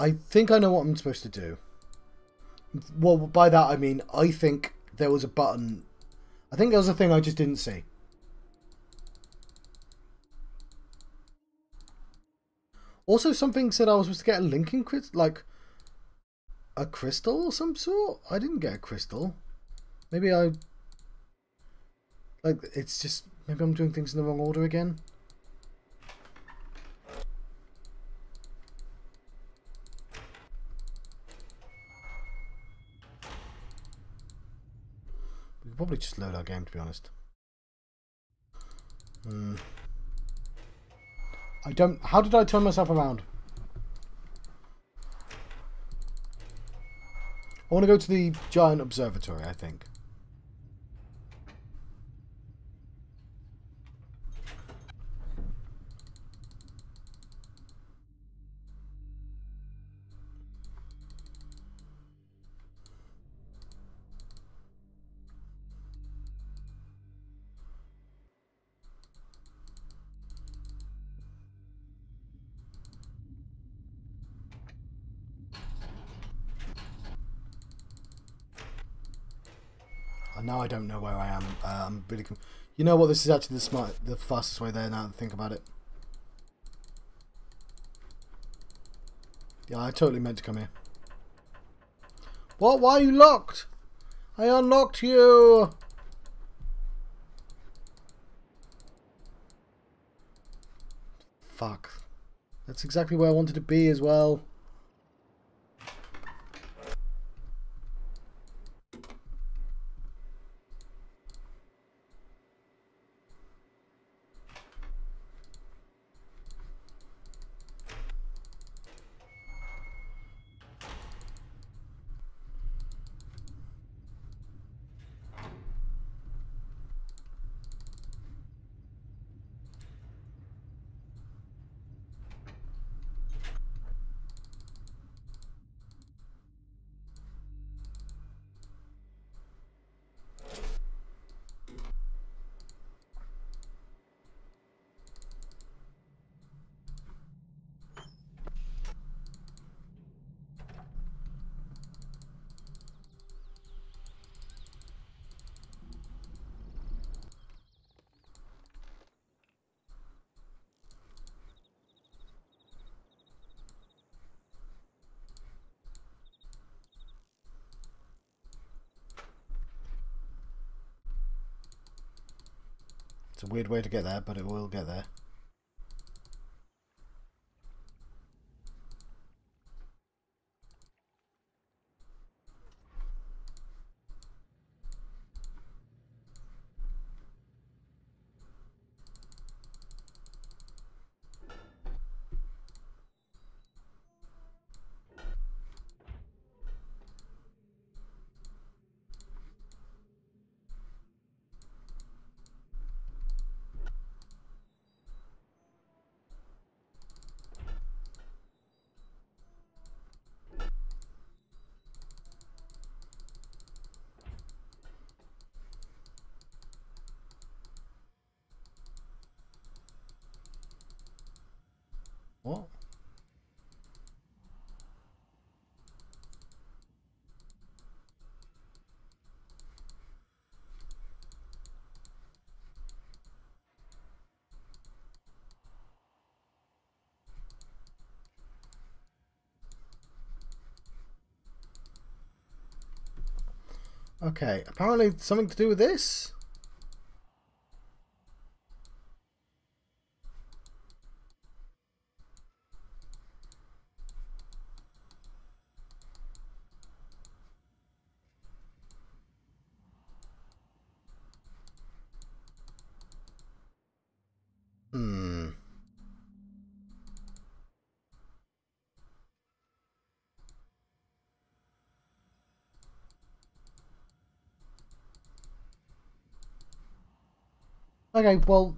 I think I know what I'm supposed to do. Well, by that I mean I think there was a button. I think there was a thing I just didn't see. Also, something said I was supposed to get a linking crystal, like a crystal or some sort. I didn't get a crystal. Maybe I... Like, it's just... Maybe I'm doing things in the wrong order again. We could probably just load our game, to be honest. I don't... How did I turn myself around? I want to go to the giant observatory, I think. Now I don't know where I am. I'm really... You know what? This is actually the fastest way there now to think about it. Yeah, I totally meant to come here. What? Why are you locked? I unlocked you! Fuck. That's exactly where I wanted to be as well. It's a weird way to get there, but it will get there. What? Okay, apparently something to do with this? Okay, well,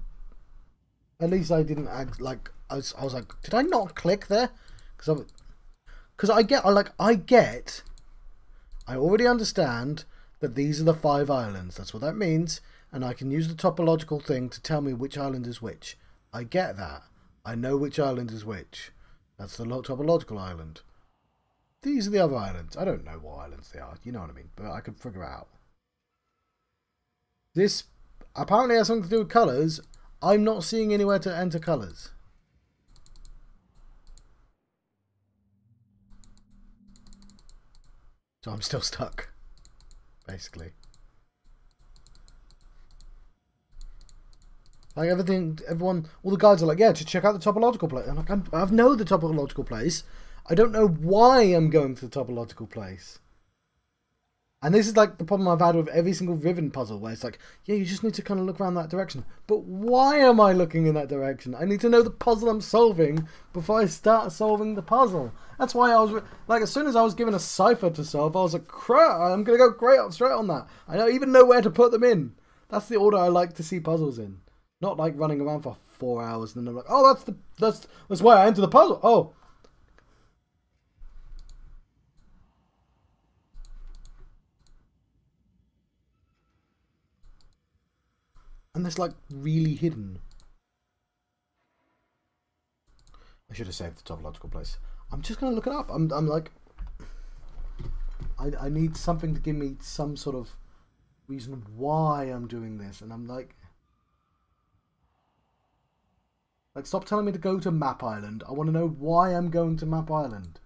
at least I didn't act like I was like, did I not click there? Because I already understand that these are the 5 islands. That's what that means, and I can use the topological thing to tell me which island is which. I get that. I know which island is which. That's the topological island. these are the other islands. I don't know what islands they are. You know what I mean? But I could figure it out. This apparently has something to do with colours. I'm not seeing anywhere to enter colours. So I'm still stuck, basically. Like everyone, all the guides are like, yeah, to check out the topological place. I'm like, I know the topological place. I don't know why I'm going to the topological place. And this is like the problem I've had with every single Riven puzzle, where it's like, yeah, you just need to kind of look around that direction. But why am I looking in that direction? I need to know the puzzle I'm solving before I start solving the puzzle. That's why I was like, as soon as I was given a cipher to solve, I was like, crap, I'm gonna go straight on that. I don't even know where to put them in. That's the order I like to see puzzles in. Not like running around for 4 hours and then I'm like, oh, that's why I enter the puzzle. Oh. And it's like really hidden. I should have saved the topological place. I'm just gonna look it up. I'm like, I need something to give me some sort of reason why I'm doing this, and I'm like, stop telling me to go to Map Island. I want to know why I'm going to Map Island.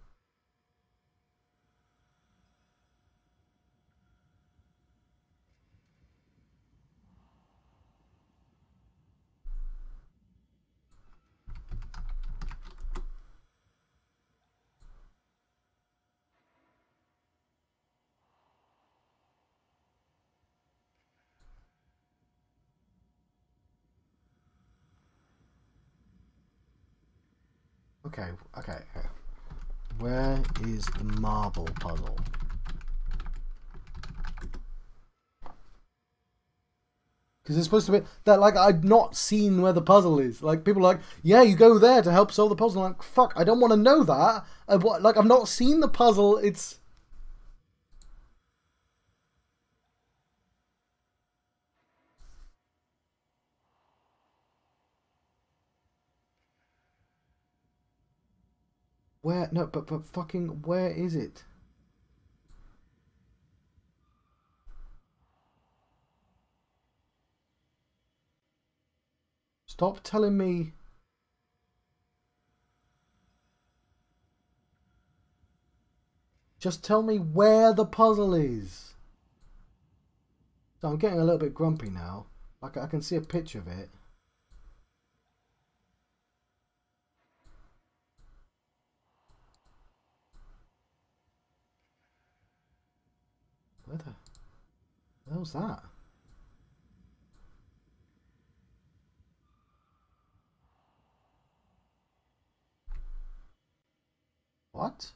Okay. Where is the marble puzzle? Because it's supposed to be that, like, I've not seen where the puzzle is. Like, people are like, yeah, you go there to help solve the puzzle. I'm like, fuck, I don't want to know that. Like, I've not seen the puzzle. It's... Where? No, but fucking, where is it? Stop telling me... Just tell me where the puzzle is. So I'm getting a little bit grumpy now. Like, I can see a picture of it. Where the hell's that? What?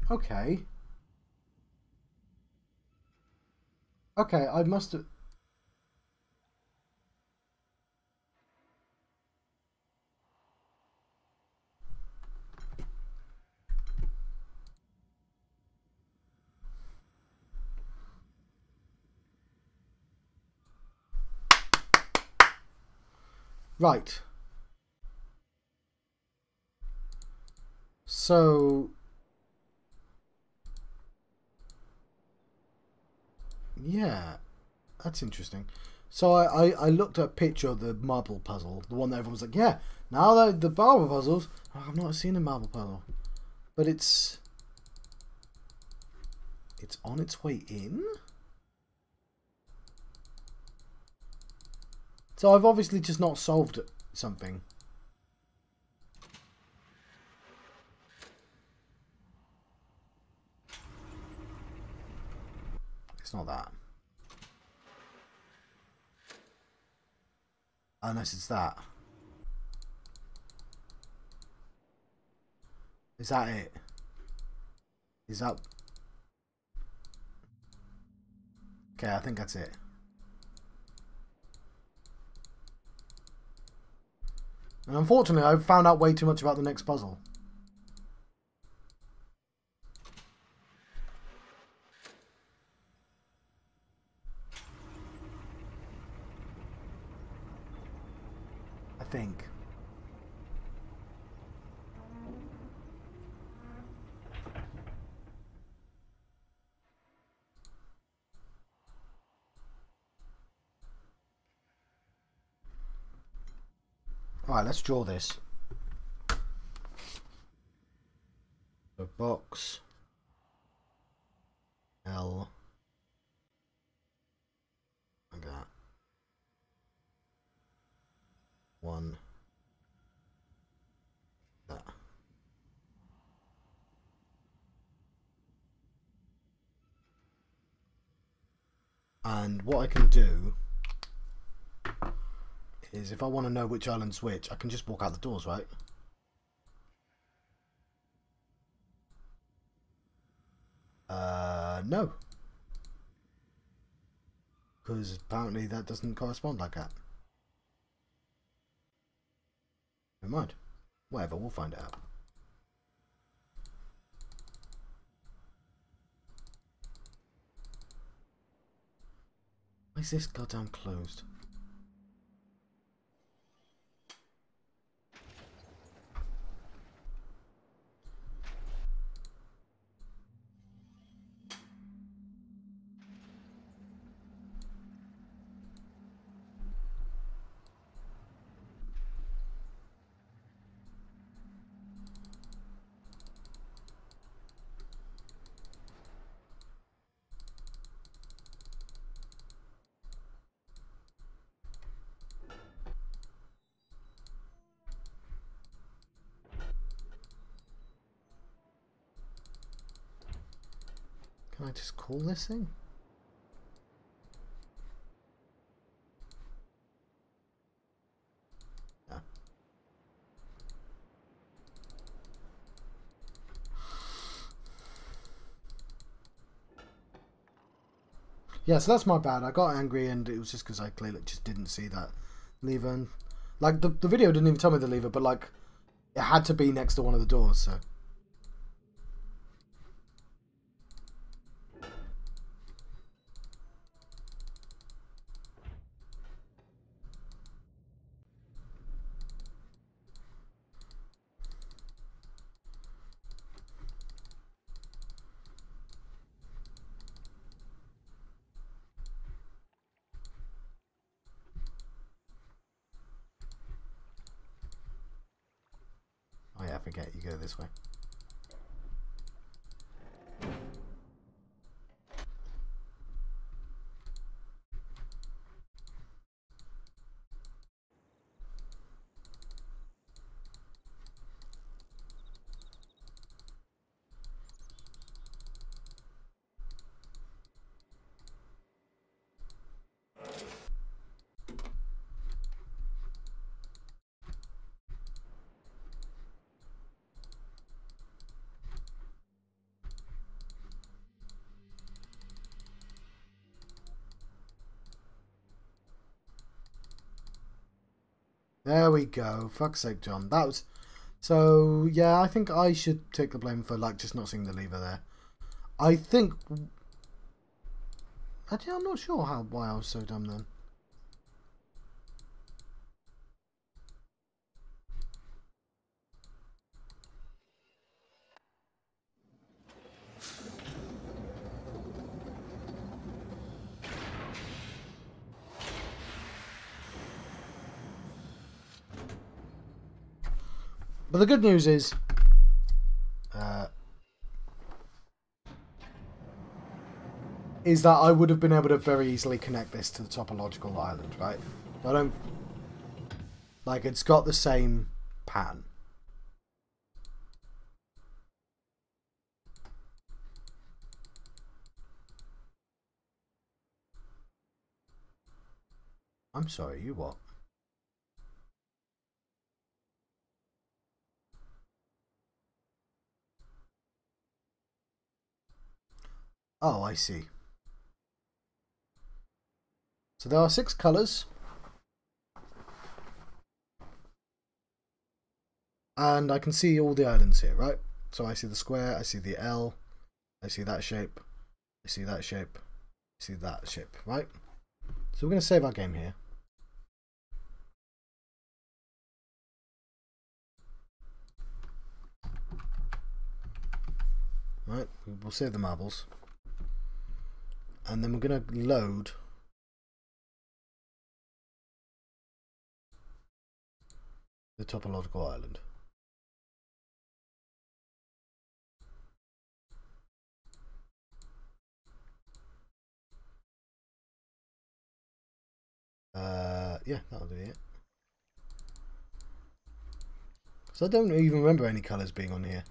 Okay. Okay, I must have... Right. So... Yeah, that's interesting. So I looked at a picture of the marble puzzle, the one that everyone was like, yeah, now the marble puzzles, I've not seen a marble puzzle. But it's on its way in? So I've obviously just not solved something. It's not that. Unless it's that. Is that it? Is that... Okay, I think that's it. And unfortunately, I've found out way too much about the next puzzle. think. Alright, let's draw this. The box L like that. 1 that. And what I can do is, if I want to know which island's which, I can just walk out the doors, right? No. Because apparently that doesn't correspond like that. Never mind. Whatever, we'll find out. Why is this goddamn closed? Can I just call this thing? No. Yeah, so that's my bad. I got angry and it was just because I clearly just didn't see that lever. And, like, the video didn't even tell me the lever, but like it had to be next to one of the doors, so. Oh yeah, I forget you go this way. There we go. Fuck's sake, John. That was... So, yeah, I think I should take the blame for, like, just not seeing the lever there. I think... Actually, I'm not sure why I was so dumb then. But the good news is, that I would have been able to very easily connect this to the topological island, right? I don't... Like, it's got the same pattern. I'm sorry, you what? Oh, I see. So there are 6 colours. And I can see all the islands here, right? So I see the square, I see the L, I see that shape, I see that shape, I see that shape, right? So we're going to save our game here. Right, we'll save the marbles. And then we're going to load the topological island. Yeah, that'll do it. So I don't even remember any colours being on here.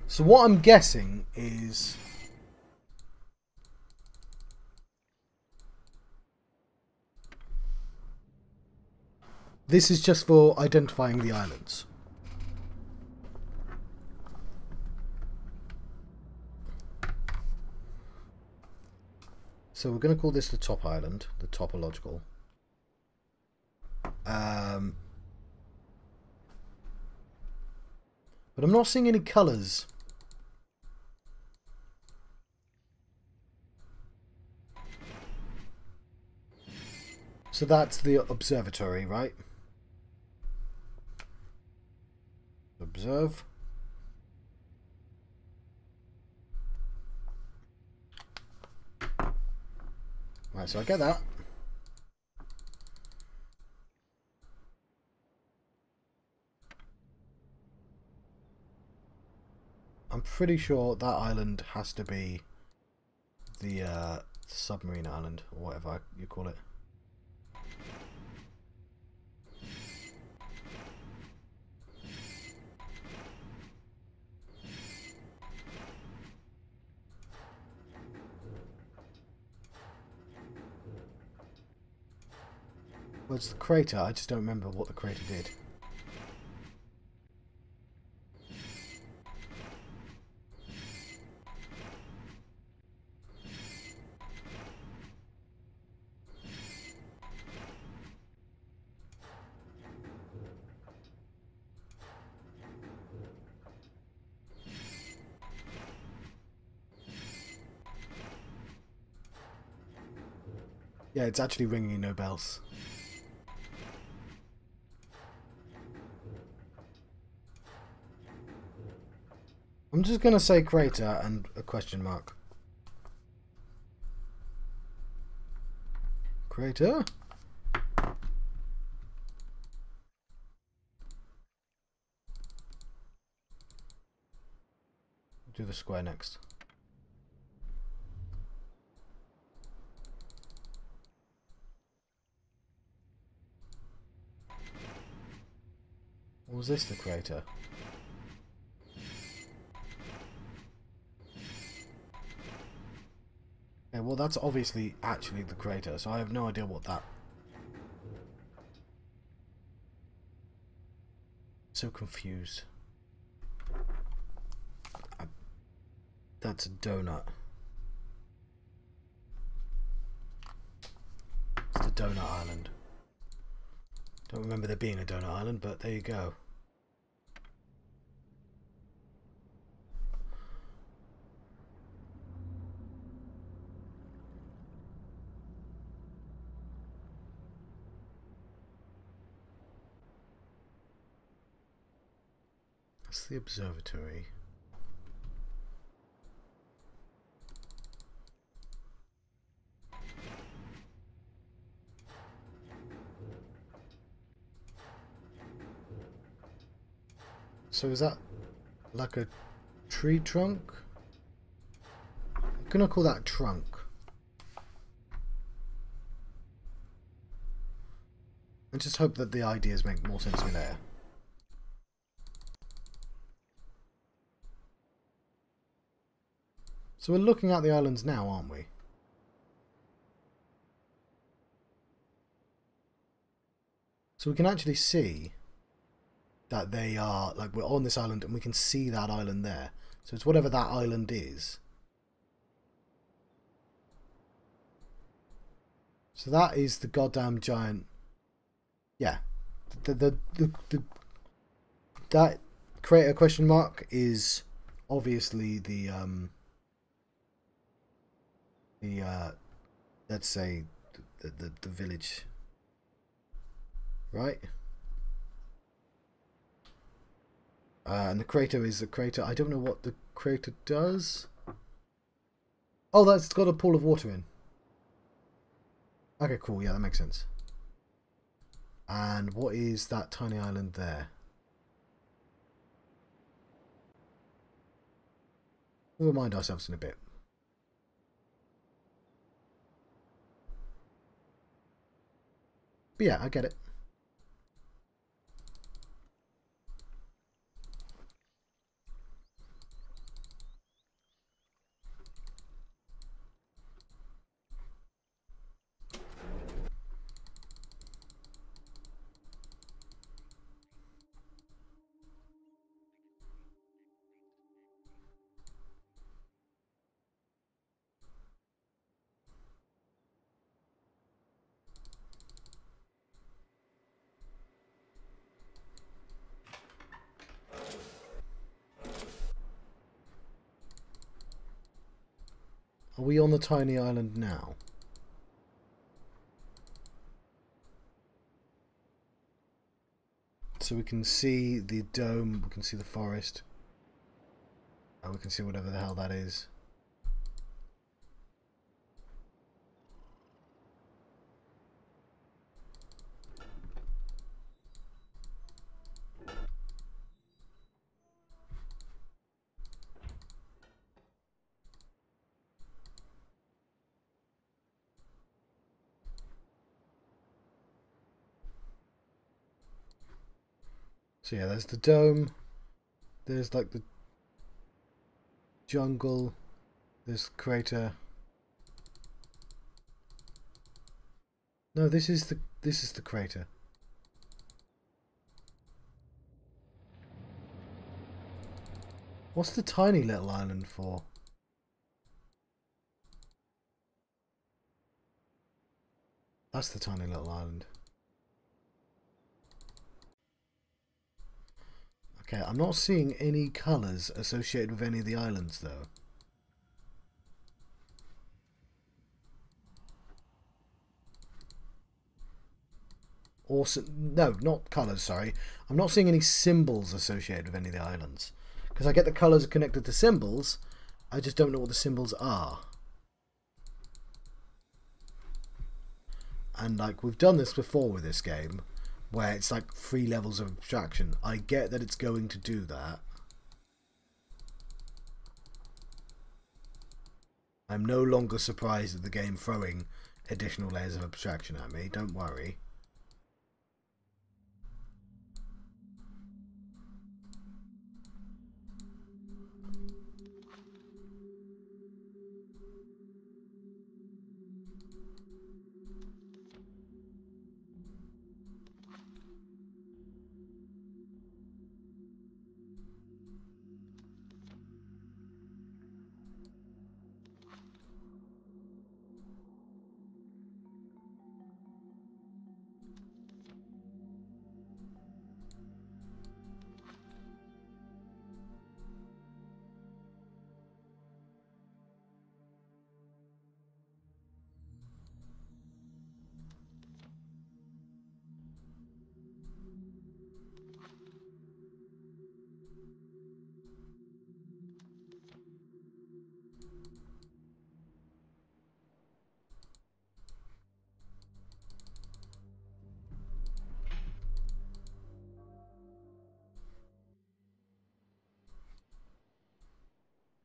So what I'm guessing is this is just for identifying the islands. So we're going to call this the top island, the topological. But I'm not seeing any colours. So that's the observatory, right? Observe. Right, so I get that. I'm pretty sure that island has to be the submarine island, or whatever you call it. Well, it's the crater. I just don't remember what the crater did. Yeah, it's actually ringing no bells. I'm just going to say crater and a question mark. Crater. Do the square next. Or was this the crater? Yeah, well, that's obviously actually the crater, so I have no idea what that... So confused. That's a donut. It's the donut island. Don't remember there being a donut island, but there you go. That's the observatory. So is that like a tree trunk? I'm gonna call that trunk. And just hope that the ideas make more sense to me later. So we're looking at the islands now, aren't we? So we can actually see that they are, like, we're on this island and we can see that island there. So it's whatever that island is. So that is the goddamn giant. Yeah. That crater question mark is obviously the let's say the village. right? And the crater is the crater. I don't know what the crater does. Oh, that's got a pool of water in. Okay, cool. Yeah, that makes sense. And what is that tiny island there? We'll remind ourselves in a bit. But yeah, I get it. Are we on the tiny island now? So we can see the dome, we can see the forest, and we can see whatever the hell that is. So yeah, there's the dome, there's like the jungle, there's the crater. No, this is the crater. What's the tiny little island for? That's the tiny little island. Okay, I'm not seeing any colours associated with any of the islands though. Also, no, not colours, sorry. I'm not seeing any symbols associated with any of the islands. Because I get the colours are connected to symbols, I just don't know what the symbols are. And like, we've done this before with this game, where it's like 3 levels of abstraction. I get that it's going to do that. I'm no longer surprised at the game throwing additional layers of abstraction at me, don't worry.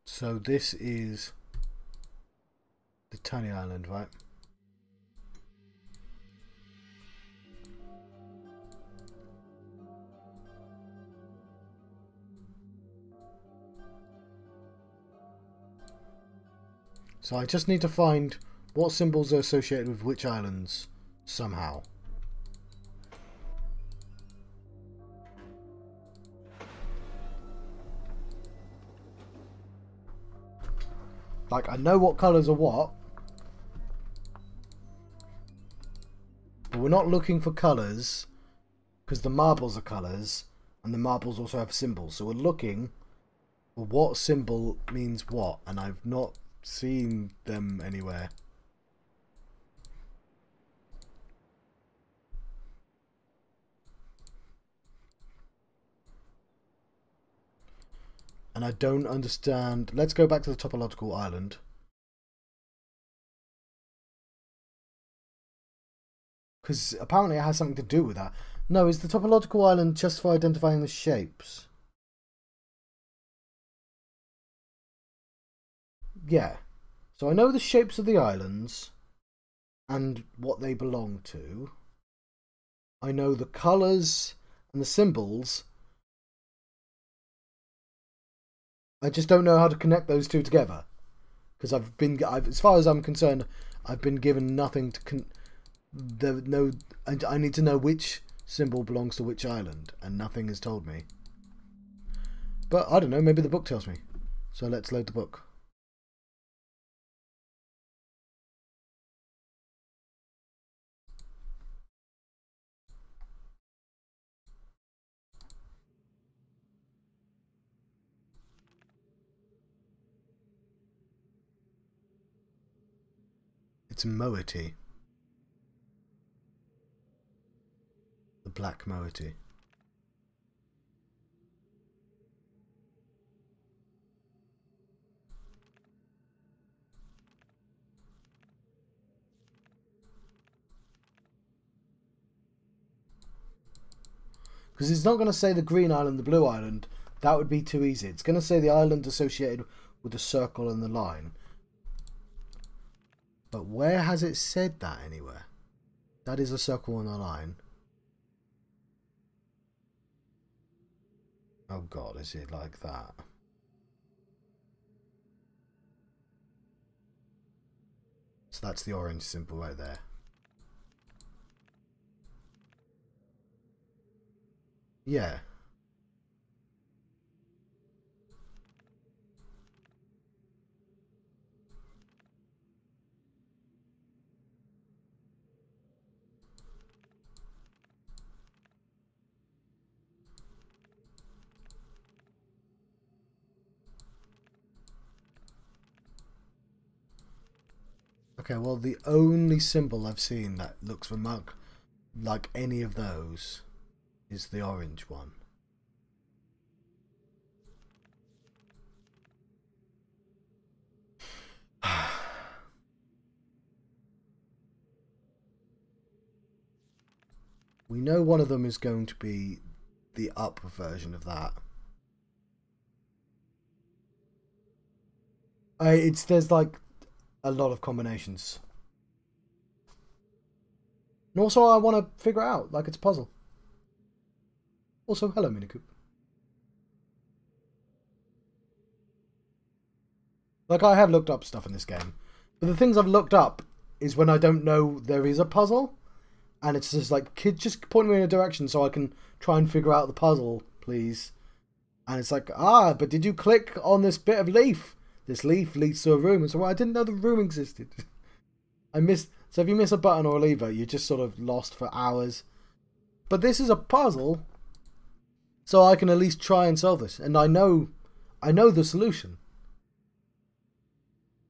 So this is the tiny island, right? So I just need to find what symbols are associated with which islands somehow. Like, I know what colours are what, but we're not looking for colours because the marbles are colours and the marbles also have symbols. So we're looking for what symbol means what, and I've not seen them anywhere. And I don't understand. Let's go back to the topological island. Because apparently it has something to do with that. No, is the topological island just for identifying the shapes? Yeah. So I know the shapes of the islands and what they belong to. I know the colours and the symbols. I just don't know how to connect those two together. Because as far as I'm concerned, I've been given nothing to I need to know which symbol belongs to which island, and nothing has told me. But I don't know, maybe the book tells me. So let's load the book. It's moiety. The black moiety. Because it's not going to say the green island, the blue island. That would be too easy. It's going to say the island associated with the circle and the line. But where has it said that anywhere? That is a circle and a line. Oh god, is it like that? So that's the orange symbol right there. Yeah. Okay, well the only symbol I've seen that looks like any of those is the orange one. We know one of them is going to be the up version of that. There's like a lot of combinations. And also I want to figure out, like it's a puzzle. Also, hello Minicoop. Like I have looked up stuff in this game. But the things I've looked up is when I don't know there is a puzzle. And it's just like, kid, just point me in a direction so I can try and figure out the puzzle, please. And it's like, but did you click on this bit of leaf? This leaf leads to a room. And so, well, I didn't know the room existed. So if you miss a button or a lever, you're just sort of lost for hours. But this is a puzzle, so I can at least try and solve this. And I know the solution.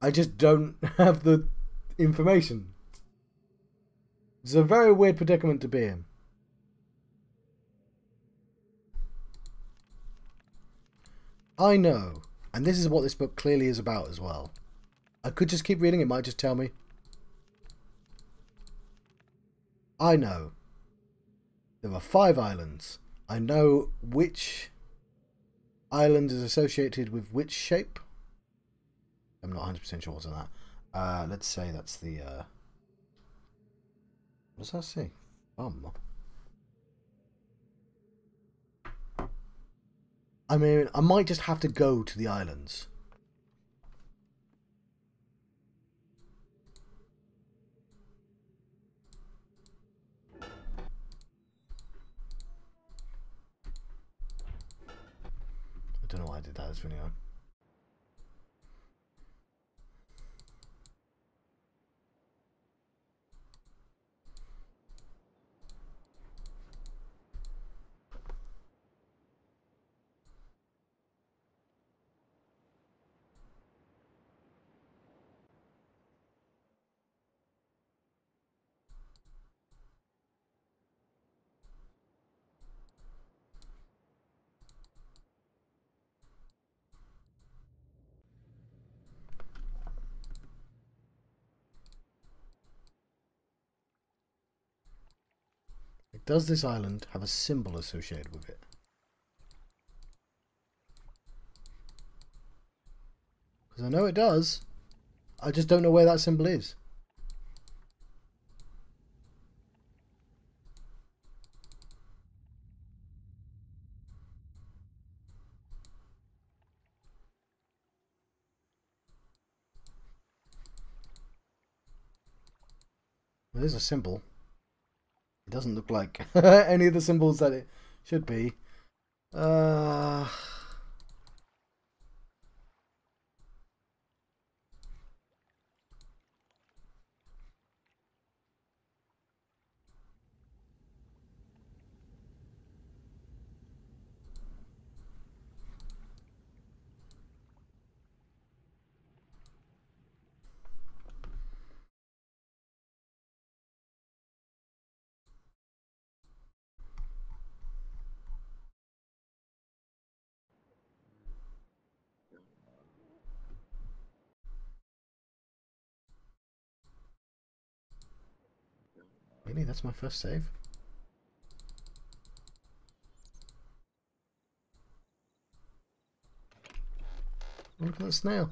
I just don't have the information. It's a very weird predicament to be in. I know. And this is what this book clearly is about as well. I could just keep reading, it might just tell me. I know. There are 5 islands. I know which island is associated with which shape. I'm not 100% sure what's on that. Let's say that's the... what does that say? I mean, I might just have to go to the islands. I don't know why I did that this video. does this island have a symbol associated with it? Because I know it does. I just don't know where that symbol is. There's a symbol. It doesn't look like any of the symbols that it should be. Really? That's my first save? Look at that snail.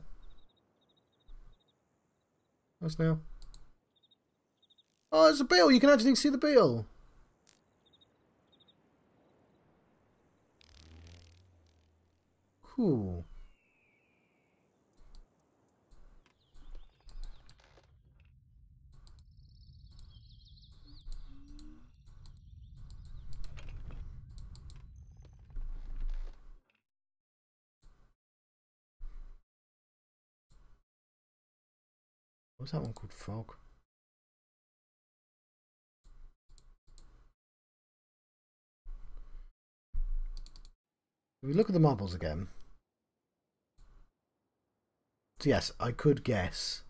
Oh, snail. Oh, there's a beetle. You can actually see the beetle. Cool. What's that one called? Frog. If we look at the marbles again. So yes, I could guess.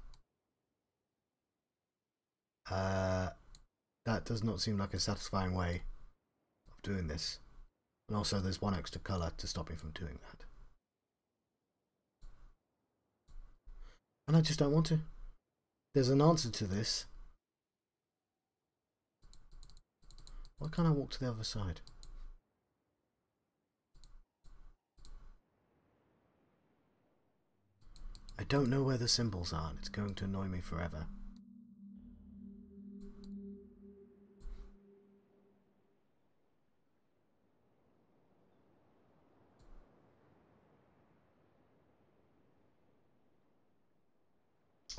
That does not seem like a satisfying way of doing this. And also there's one extra colour to stop me from doing that. And I just don't want to. There's an answer to this. Why can't I walk to the other side? I don't know where the symbols are, and it's going to annoy me forever.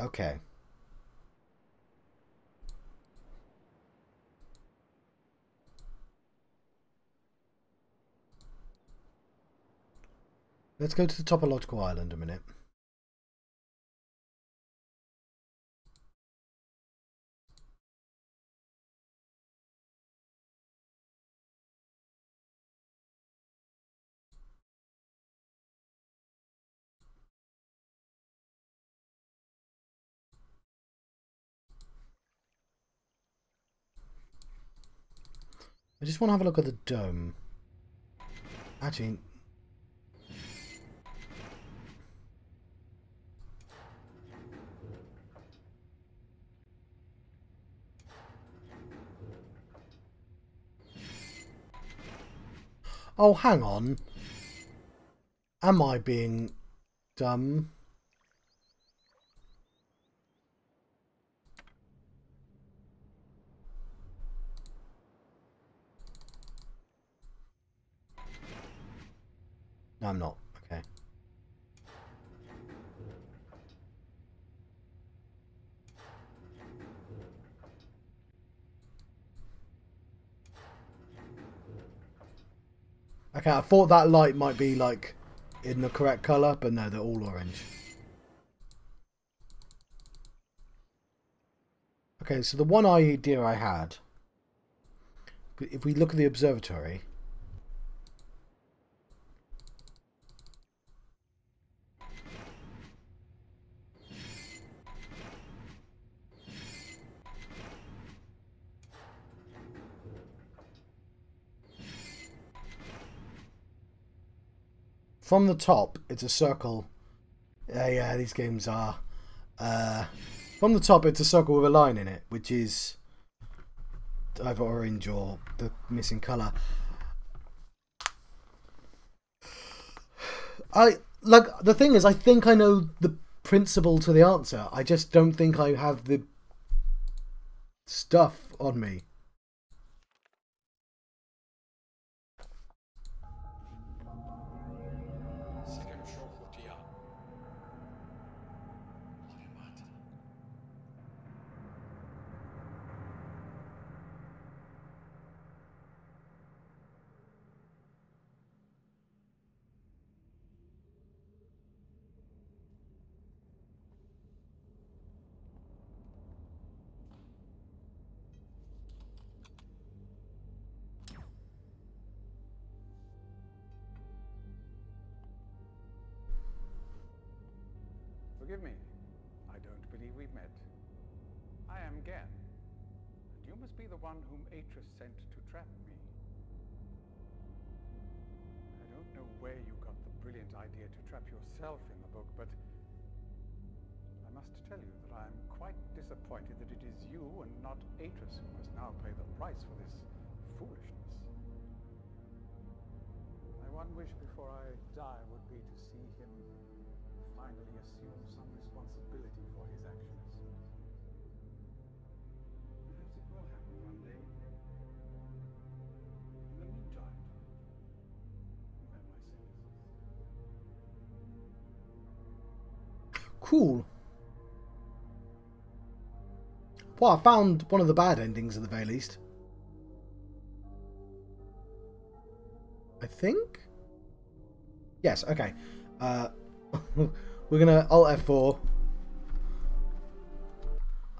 Okay. Let's go to the topological island a minute. I just want to have a look at the dome. Actually... Oh, hang on. Am I being dumb? No, I'm not. Okay. Okay, I thought that light might be like in the correct colour, but no, they're all orange. Okay, so the one idea I had, if we look at the observatory, from the top, it's a circle. Yeah, these games are. From the top, it's a circle with a line in it, which is either orange or the missing colour. The thing is, I think I know the principle to the answer. I just don't think I have the stuff on me. Forgive me. I don't believe we've met. I am Gan, and you must be the one whom Atris sent to trap me. I don't know where you got the brilliant idea to trap yourself in the book, but I must tell you that I am quite disappointed that it is you and not Atris who must now pay the price for this foolishness. My one wish before I die would be to see him finally assume some responsibility for his actions. Perhaps it will happen one day. In the meantime, you have my sympathies. Cool. Well, I found one of the bad endings at the very least. I think? Yes, okay. We're gonna Alt F4.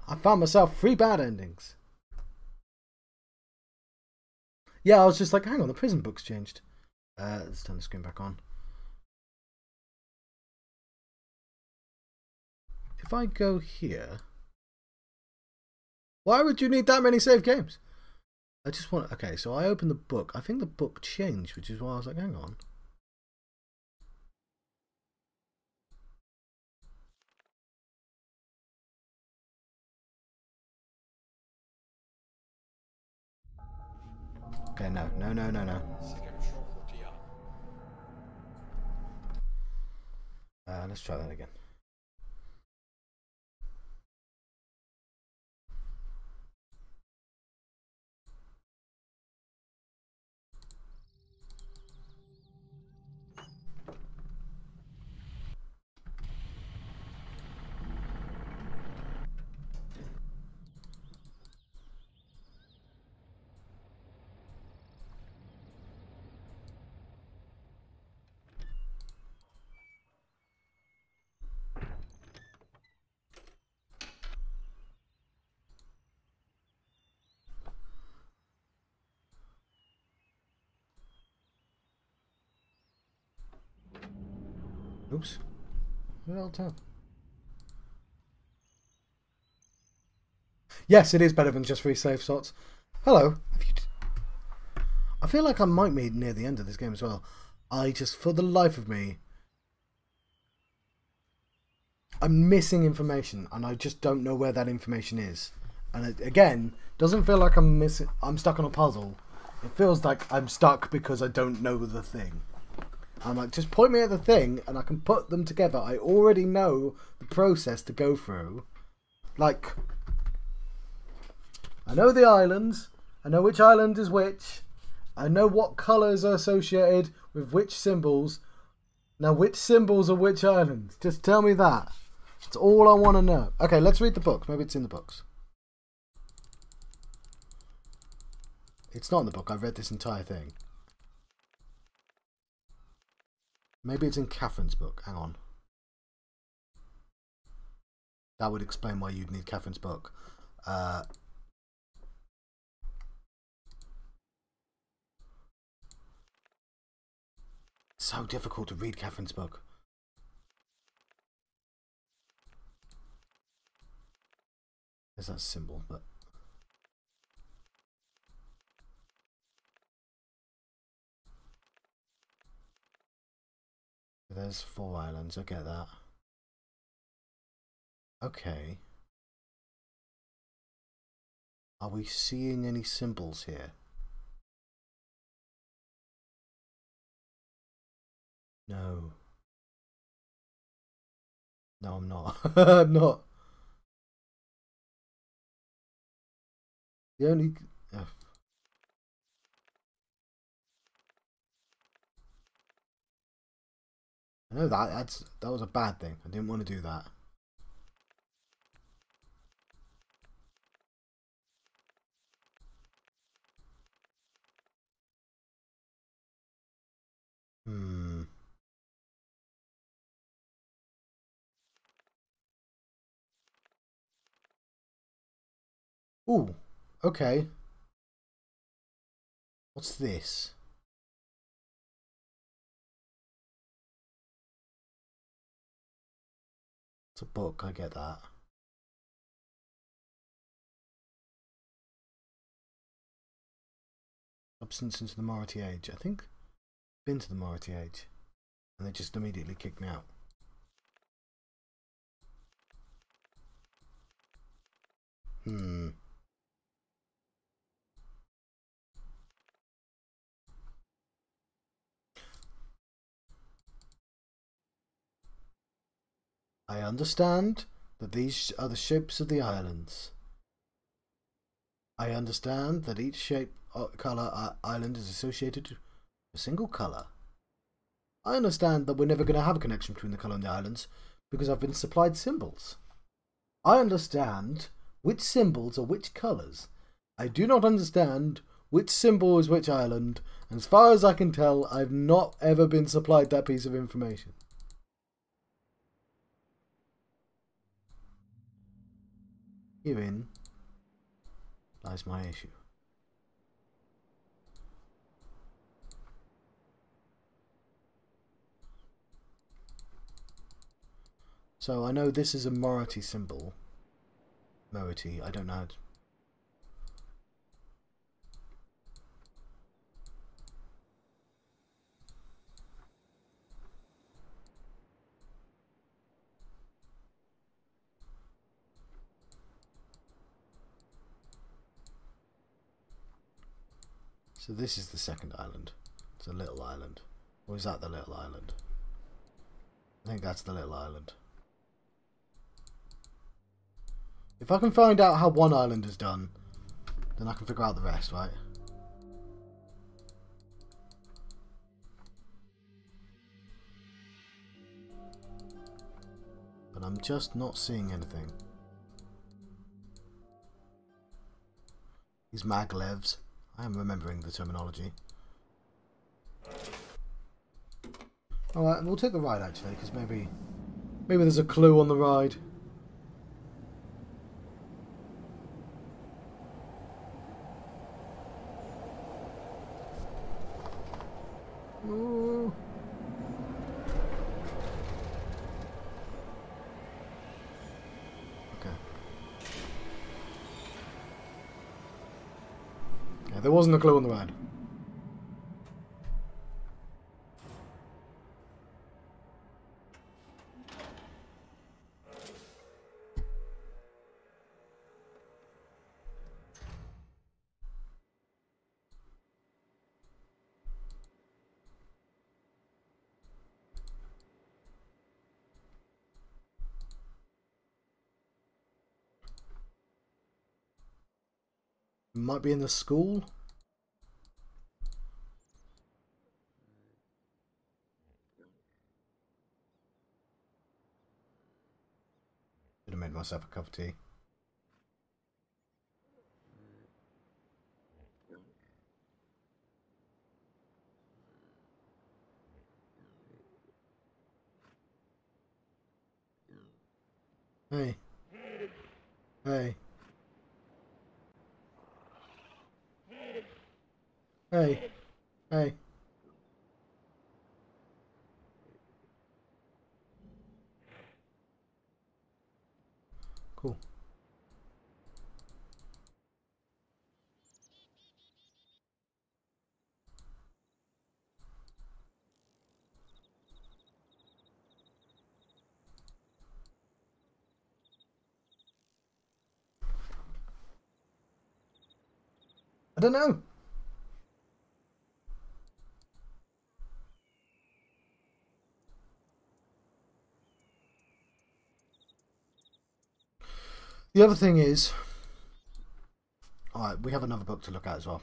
I found myself 3 bad endings. Yeah, I was just like, hang on, the prison book's changed. Let's turn the screen back on. If I go here... Why would you need that many save games? I just want... Okay, so I opened the book. I think the book changed, which is why I was like, hang on. Okay, no. Let's try that again. Oops. Well done. Yes, it is better than just 3 save slots. Hello. I feel like I might be near the end of this game as well. I just, for the life of me, I'm missing information, and I just don't know where that information is. And it, again, doesn't feel like I'm stuck on a puzzle. It feels like I'm stuck because I don't know the thing. I'm like, just point me at the thing and I can put them together. I already know the process to go through. Like, I know the islands. I know which island is which. I know what colours are associated with which symbols. Now, which symbols are which islands? Just tell me that. That's all I want to know. Okay, let's read the books. Maybe it's in the books. It's not in the book. I've read this entire thing. Maybe it's in Catherine's book. Hang on. That would explain why you'd need Catherine's book. It's so difficult to read Catherine's book. There's that symbol, but... There's 4 islands, I get that. Okay. Are we seeing any symbols here? No. No, I'm not. I'm not. The only... I know that was a bad thing. I didn't want to do that. Hmm. Ooh. Okay. What's this? It's a book. I get that. Substance into the Mority Age. I think I've been to the Mority Age, and they just immediately kicked me out. Hmm. I understand that these are the shapes of the islands. I understand that each shape, color, island is associated with a single color. I understand that we're never going to have a connection between the color and the islands because I've been supplied symbols. I understand which symbols are which colors. I do not understand which symbol is which island, and as far as I can tell, I've not ever been supplied that piece of information. Herein lies my issue. So I know this is a Mority symbol. Mority, I don't know how to... So this is the second island. It's a little island. Or is that the little island? I think that's the little island. If I can find out how one island is done, then I can figure out the rest, right? But I'm just not seeing anything. These maglevs. I am remembering the terminology. Alright, we'll take the ride actually, because maybe there's a clue on the ride. Ooh. Okay. Yeah, there wasn't a clue on the ride. Might be in the school. Should have made myself a cup of tea. Hey. Hey. Hey. Hey. Cool. don't know. The other thing is, alright, we have another book to look at as well.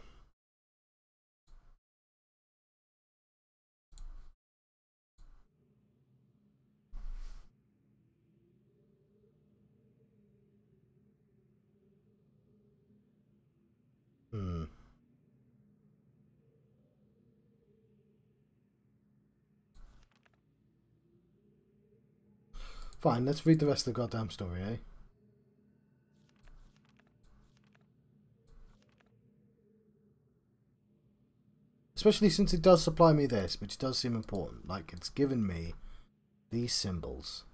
Fine, let's read the rest of the goddamn story, eh? Especially since it does supply me this, which does seem important. Like, it's given me these symbols.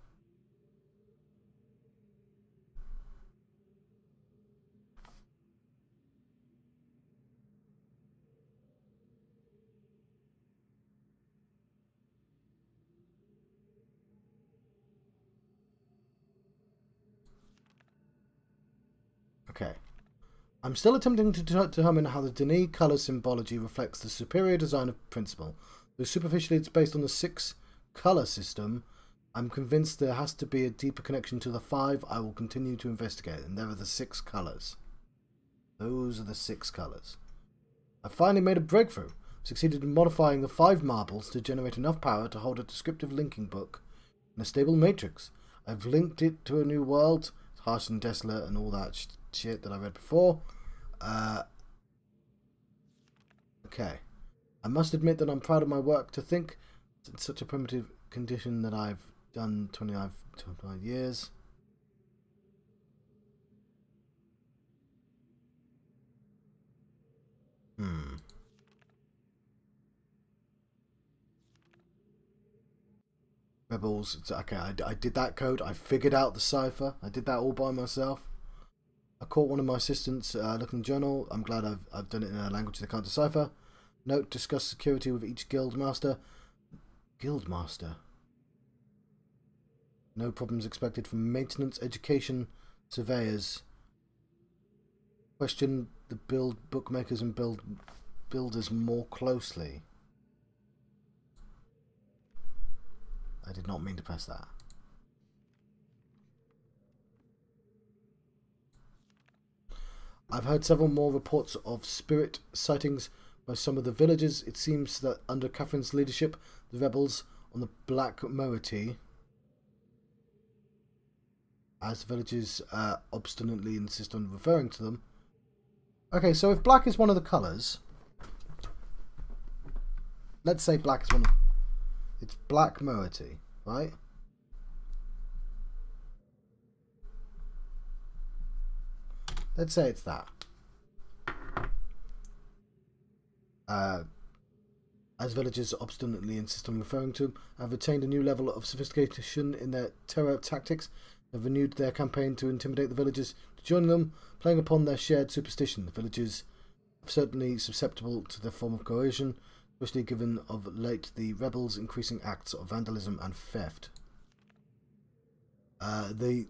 Okay. I'm still attempting to determine how the Denis colour symbology reflects the superior design of principle. Though superficially it's based on the 6 colour system, I'm convinced there has to be a deeper connection to the 5 I will continue to investigate, and there are the 6 colours. Those are the 6 colours. I finally made a breakthrough. Succeeded in modifying the 5 marbles to generate enough power to hold a descriptive linking book in a stable matrix. I've linked it to a new world, harsh and desolate and all that shit that I read before. Okay. I must admit that I'm proud of my work. To think in such a primitive condition that I've done 25 years. Rebels. Okay, I did that code. I figured out the cipher. I did that all by myself. I caught one of my assistants looking journal. I'm glad I've done it in a language they can't decipher. Note: discuss security with each guild master. Guild master. No problems expected from maintenance, education, surveyors. Question the build bookmakers and builders more closely. I did not mean to press that. I've heard several more reports of spirit sightings by some of the villagers. It seems that under Catherine's leadership, the rebels on the Black Moiety, as villagers obstinately insist on referring to them. Okay, so if black is one of the colours, let's say black is one of... It's Black Moiety, right? Let's say it's that. As villagers obstinately insist on referring to them, have attained a new level of sophistication in their terror tactics, have renewed their campaign to intimidate the villagers to join them, playing upon their shared superstition. The villagers are certainly susceptible to their form of coercion, especially given of late the rebels' increasing acts of vandalism and theft. The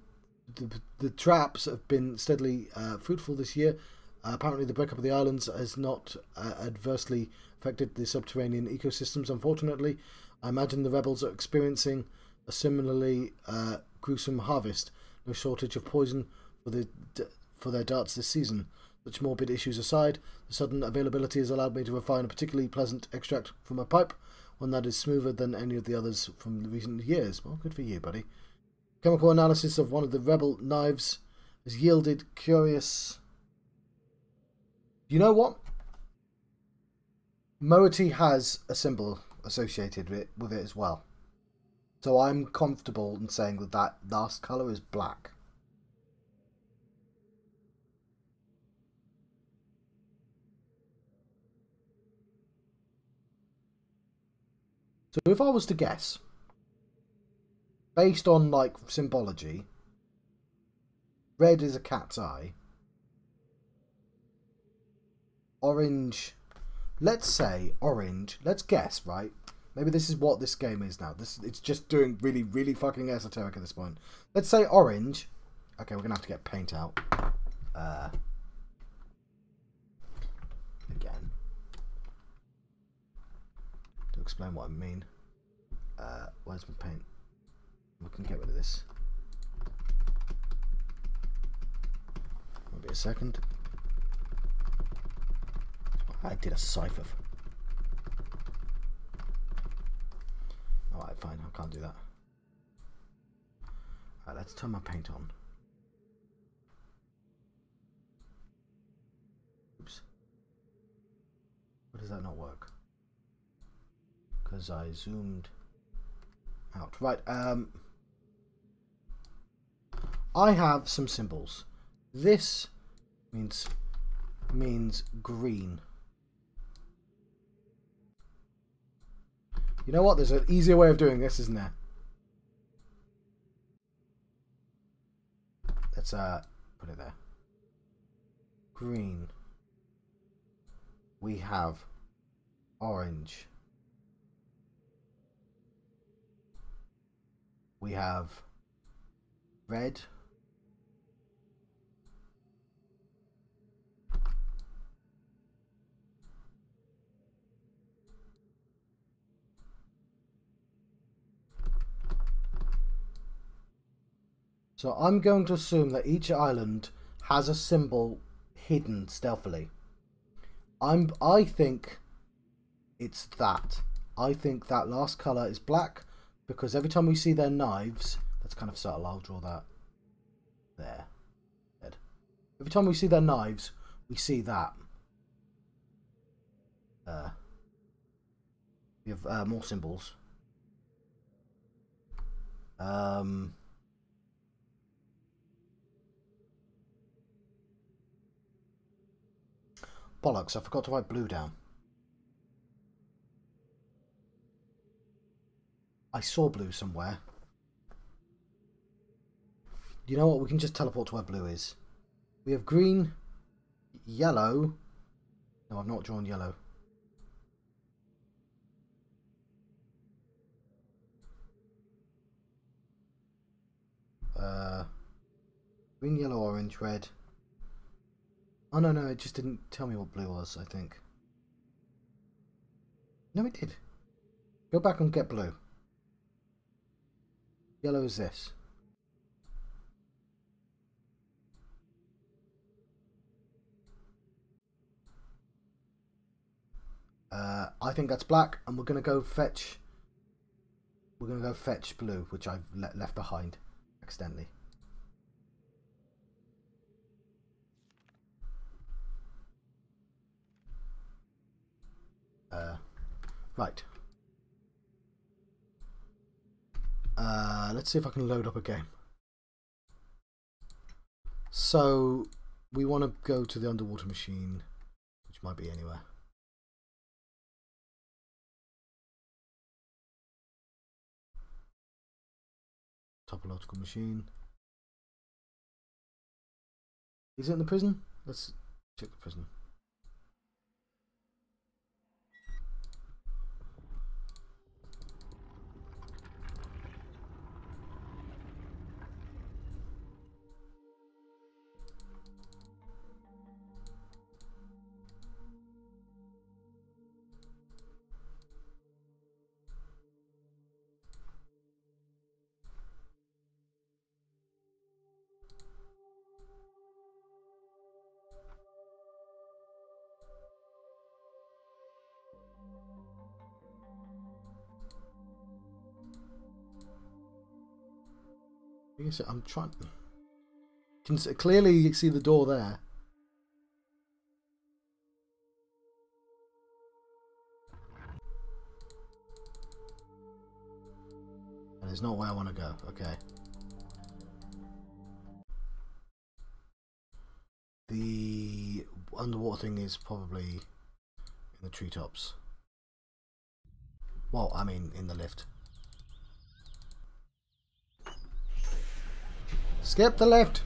traps have been steadily fruitful this year. Apparently the breakup of the islands has not adversely affected the subterranean ecosystems, unfortunately. I imagine the rebels are experiencing a similarly gruesome harvest. No shortage of poison for their darts this season. Such morbid issues aside, the sudden availability has allowed me to refine a particularly pleasant extract from a pipe, one that is smoother than any of the others from the recent years. Well, good for you, buddy. Chemical analysis of one of the rebel knives has yielded curious... You know what? Moiety has a symbol associated with it as well. So I'm comfortable in saying that that last colour is black. So if I was to guess, based on like symbology, red is a cat's eye. Orange, let's say orange, let's guess, right? Maybe this is what this game is now. It's just doing really, really fucking esoteric at this point. Let's say orange. Okay, we're going to have to get paint out. explain what I mean. Where's my paint? We can get rid of this. Won't be a second. I did a cipher. Alright, fine, I can't do that. Alright, let's turn my paint on. Oops. Why does that not work? Because I zoomed out. Right, I have some symbols. This means green. You know what? There's an easier way of doing this, isn't there? Let's put it there. Green. We have orange. We have red. So I'm going to assume that each island has a symbol hidden stealthily. I think it's that. I think that last colour is black because every time we see their knives, that's kind of subtle, I'll draw that there. Dead. Every time we see their knives, we see that. We have more symbols. Bollocks, I forgot to write blue down. I saw blue somewhere. You know what? We can just teleport to where blue is. We have green, yellow. No, I've not drawn yellow. Green, yellow, orange, red. Oh no, it just didn't tell me what blue was, I think. No, it did. Go back and get blue. Yellow is this. I think that's black, and we're gonna go fetch. We're gonna go fetch blue, which I've left behind accidentally. Right. Let's see if I can load up a game. So we want to go to the underwater machine, which might be anywhere. Topological machine. Is it in the prison? Let's check the prison. I'm trying. Can clearly see the door there. And it's not where I want to go. Okay. The underwater thing is probably in the treetops. Well, I mean, in the lift. Skip the lift.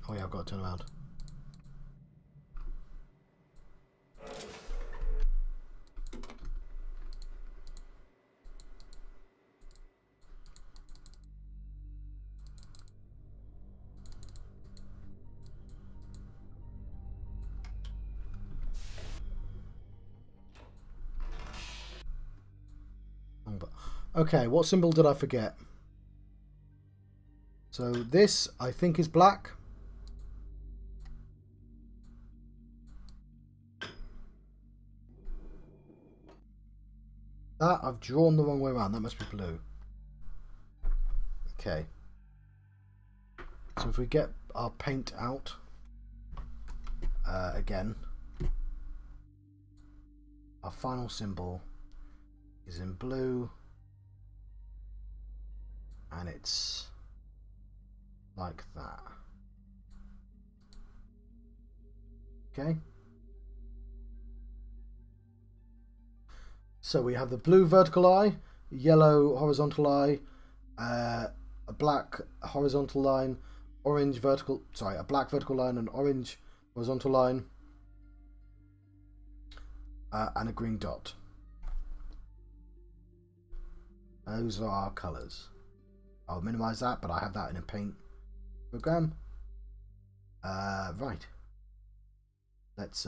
Oh yeah, I've got to turn around. Okay, what symbol did I forget? So this, I think, is black. That, I've drawn the wrong way around. That must be blue. Okay. So if we get our paint out again, our final symbol is in blue, and it's like that. Okay. So we have the blue vertical eye, yellow horizontal eye, a black horizontal line, orange vertical, sorry, a black vertical line, an orange horizontal line, and a green dot. Those are our colours. I'll minimize that, but I have that in a paint program. Right. Let's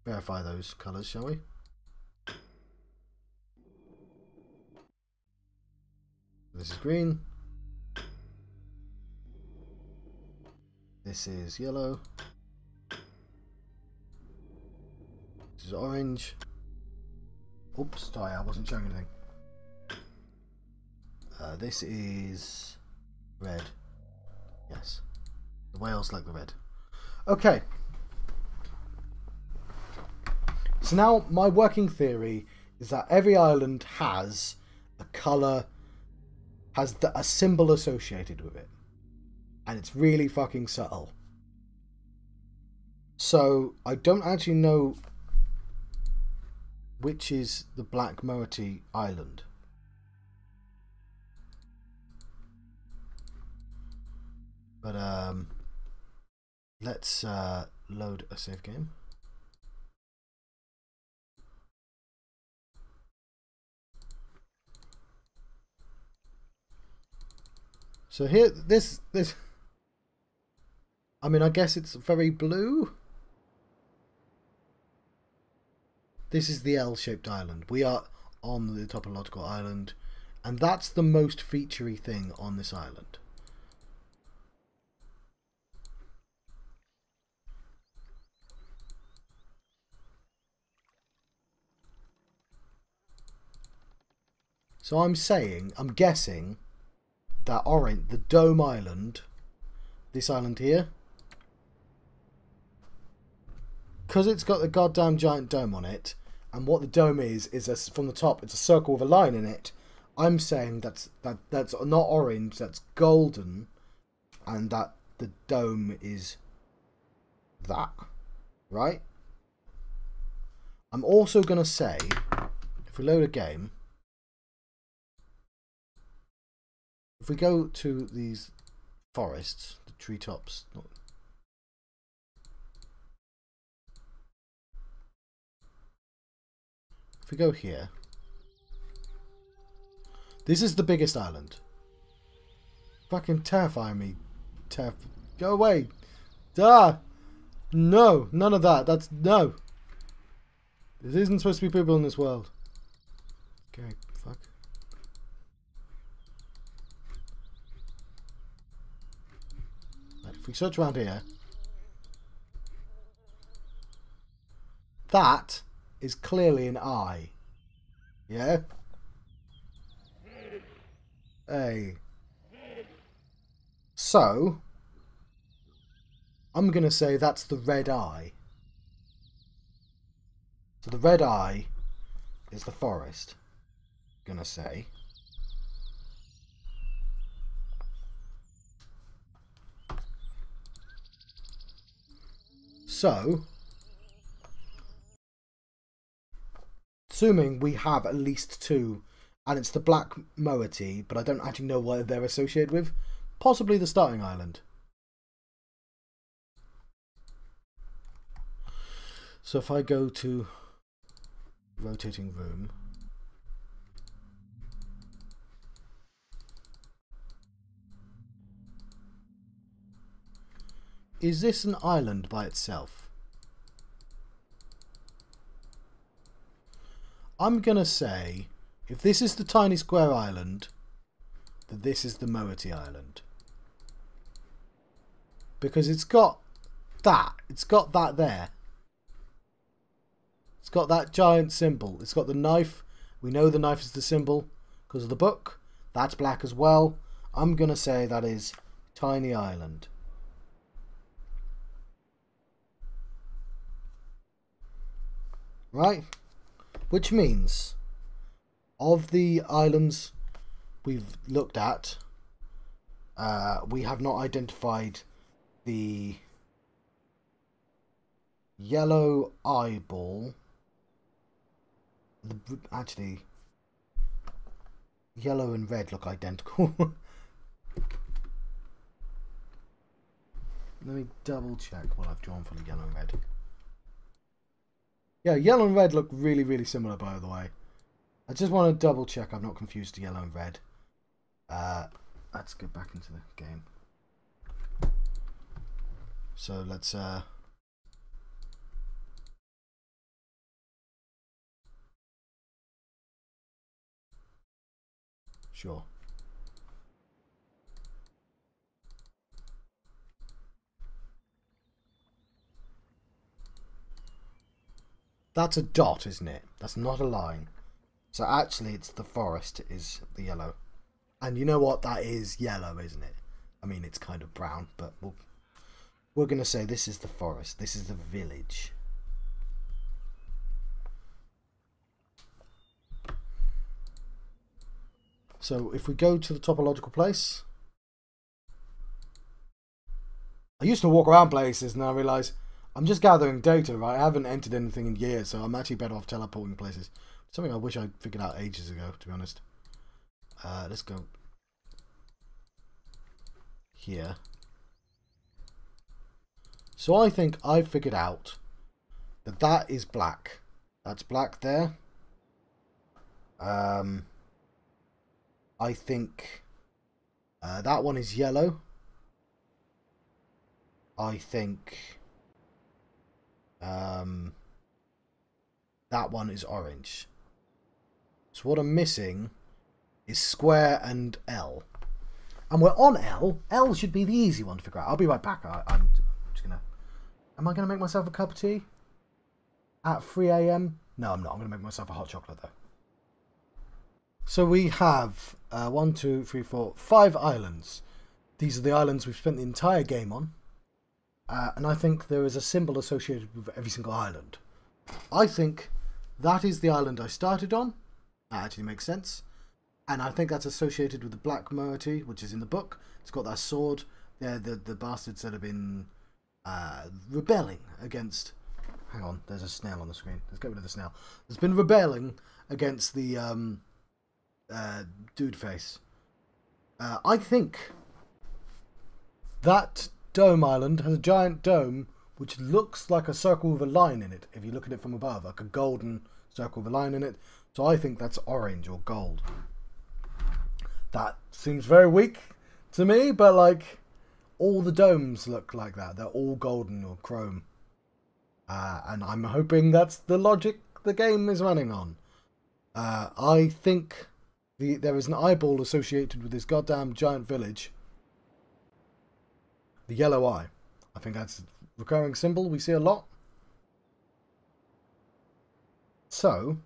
verify those colours, shall we? This is green. This is yellow. This is orange. Oops, sorry, I wasn't showing anything. This is red. Yes. The whales like the red. Okay. So now my working theory is that every island has a colour, has a symbol associated with it. And it's really fucking subtle. So I don't actually know which is the Black Moiety Island. But let's load a save game. So here, this, I mean, I guess it's very blue. This is the L-shaped island. We are on the topological island, and that's the most featurey thing on this island. So I'm guessing that orange, the Dome Island, this island here, because it's got the goddamn giant dome on it, and what the dome is from the top, it's a circle with a line in it. I'm saying that's not orange, that's golden, and that the dome is that, right? I'm also going to say, if we load a game, if we go to these forests, the treetops, if we go here, this is the biggest island. Fucking terrifying me. Go away. Ah! No, none of that. That's no. There isn't supposed to be people in this world. Okay, fuck. Right, if we search around here, that is clearly an eye. Yeah? Hey. So, I'm going to say that's the red eye. So the red eye is the forest. I'm going to say. So, assuming we have at least two, and it's the Black Moiety, but I don't actually know what they're associated with. Possibly the starting island. So if I go to rotating room, is this an island by itself? I'm gonna say If this is the tiny square island, then this is the moiety island. Because it's got that. It's got that there. It's got that giant symbol. It's got the knife. We know the knife is the symbol because of the book. That's black as well. I'm going to say that is tiny island. Right? Which means, of the islands we've looked at, we have not identified the yellow eyeball. Actually, yellow and red look identical. Let me double check what I've drawn for the yellow and red. Yeah, yellow and red look really, really similar, by the way. I just want to double check I've not confused yellow and red. Let's get back into the game. So let's sure. That's a dot, isn't it? That's not a line. So actually it's the forest is the yellow. And you know what? That is yellow, isn't it? I mean, it's kind of brown, but we're going to say this is the forest. This is the village. So if we go to the topological place. I used to walk around places and I realise I'm just gathering data, right? I haven't entered anything in years, so I'm actually better off teleporting places. Something I wish I'd figured out ages ago, to be honest. Let's go here. So I think I've figured out that that is black. That's black there. I think that one is yellow. I think that one is orange. So what I'm missing is square and L. And we're on L. L should be the easy one to figure out. I'll be right back. I'm just going to... Am I going to make myself a cup of tea? At 3 AM? No, I'm not. I'm going to make myself a hot chocolate, though. So we have 1, 2, 3, 4, 5 islands. These are the islands we've spent the entire game on. And I think there is a symbol associated with every single island. I think that is the island I started on. That actually makes sense. And I think that's associated with the black moiety, which is in the book. It's got that sword. They're the bastards that have been rebelling against... Hang on, there's a snail on the screen. Let's get rid of the snail. There's been rebelling against the dude face. I think that dome island has a giant dome which looks like a circle with a line in it if you look at it from above, like a golden circle with a line in it. So I think that's orange or gold. That seems very weak to me, but like all the domes look like that. They're all golden or chrome. And I'm hoping that's the logic the game is running on. I think there is an eyeball associated with this goddamn giant village. The yellow eye. I think that's a recurring symbol we see a lot. So,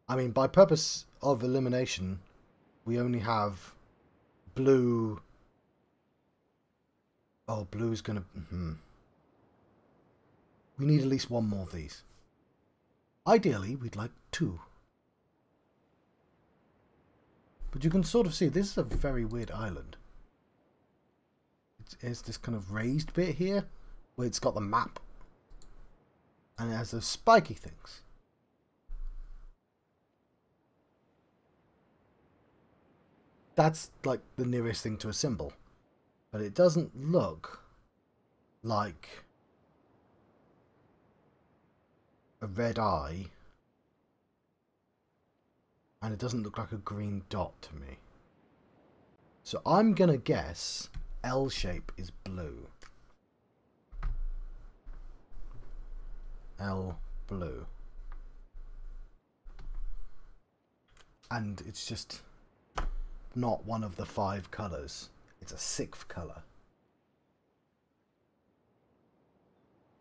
I mean, by purpose of elimination, we only have blue. Oh, blue's gonna... We need at least one more of these. Ideally, we'd like 2. But you can sort of see, this is a very weird island. It's this kind of raised bit here, where it's got the map. And it has those spiky things. That's like the nearest thing to a symbol. But it doesn't look like a red eye. And it doesn't look like a green dot to me. So I'm going to guess L shape is blue. L blue. and it's just not one of the 5 colours. It's a 6th colour.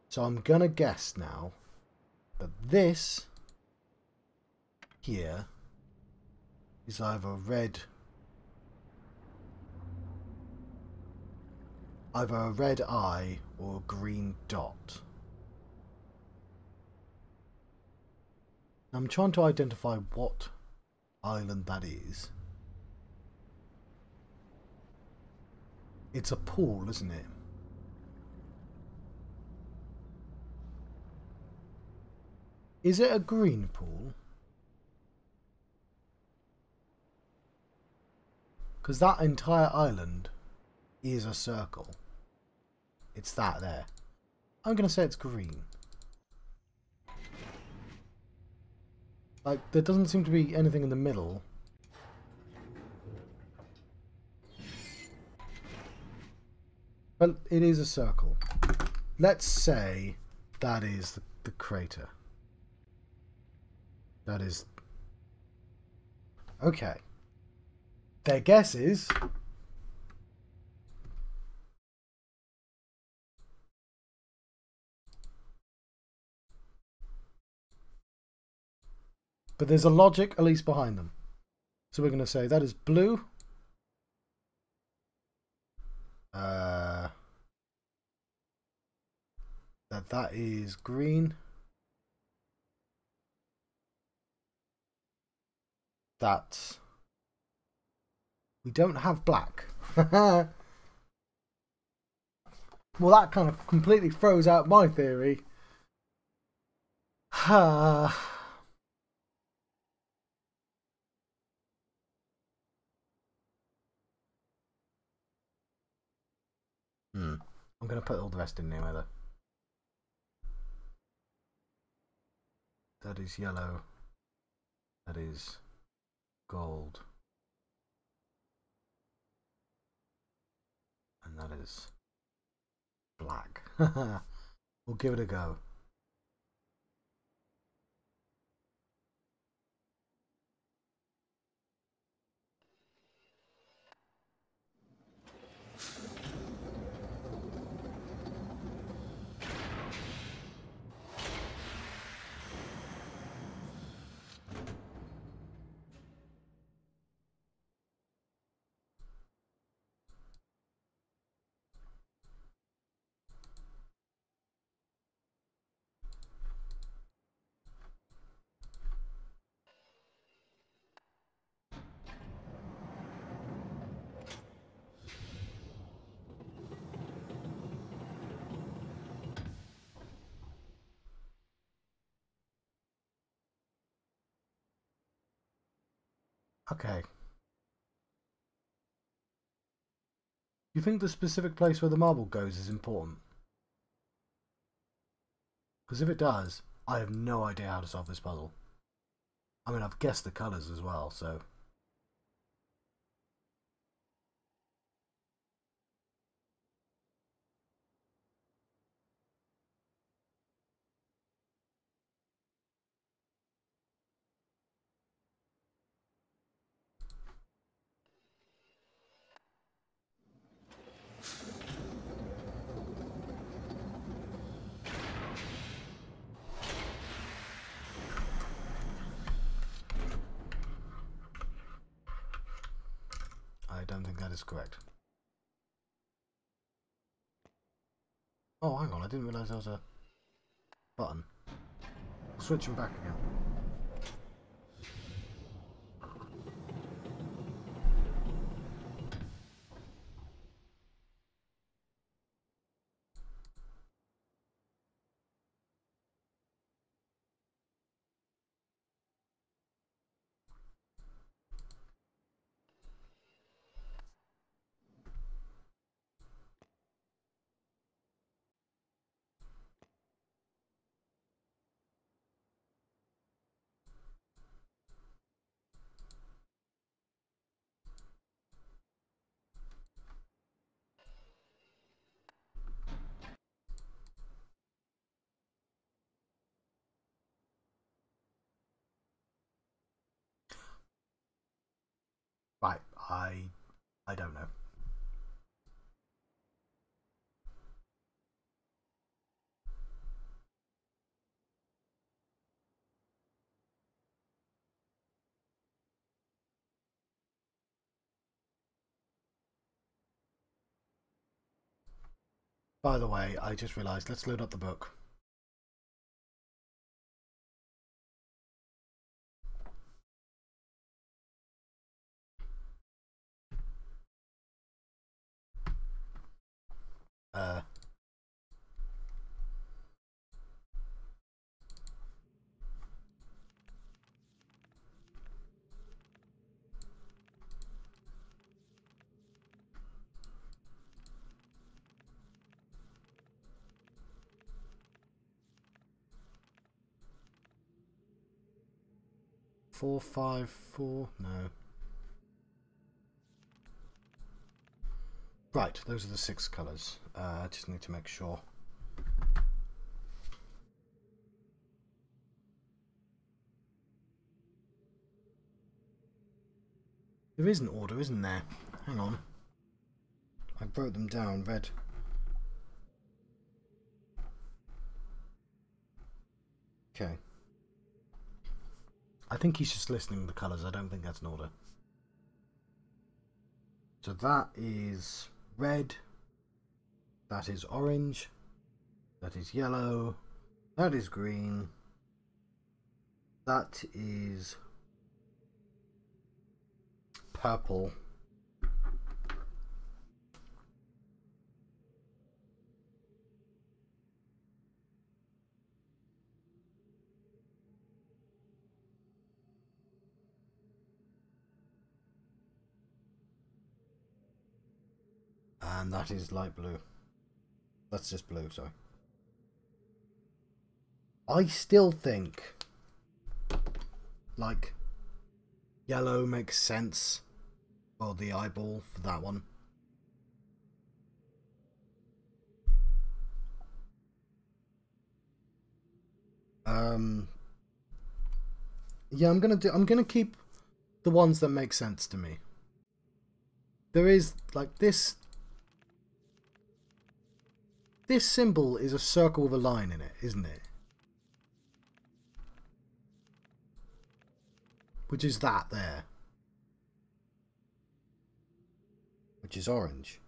So I'm gonna guess now that this here is either a red eye or a green dot. I'm trying to identify what island that is. It's a pool, isn't it? Is it a green pool? Because that entire island is a circle. It's that there. I'm going to say it's green. Like, there doesn't seem to be anything in the middle. But it is a circle. Let's say that is the crater. That is... Okay. Their guess is... But there's a logic, at least, behind them. So we're going to say that is blue. That is green. That... We don't have black. Well, that kind of completely throws out my theory. I'm going to put all the rest in there, though. That is yellow. That is gold. And that is black. We'll give it a go. Okay. You think the specific place where the marble goes is important? Because if it does, I have no idea how to solve this puzzle. I mean, I've guessed the colours as well, so... I don't think that is correct. Oh, hang on, I didn't realise there was a button. Switching back again. I don't know. By the way, I just realised, let's load up the book. Uh, 454, no. Right, those are the 6 colours. I just need to make sure. There is an order, isn't there? Hang on. I wrote them down, red. Okay. I think he's just listing the colours. I don't think that's an order. So that is red. That is orange. That is yellow. That is green. That is purple. And that is light blue. That's just blue, sorry. I still think, like, yellow makes sense for the eyeball for that one. Yeah, I'm gonna keep the ones that make sense to me. There is, like, this symbol is a circle with a line in it, isn't it? Which is that there. Which is orange.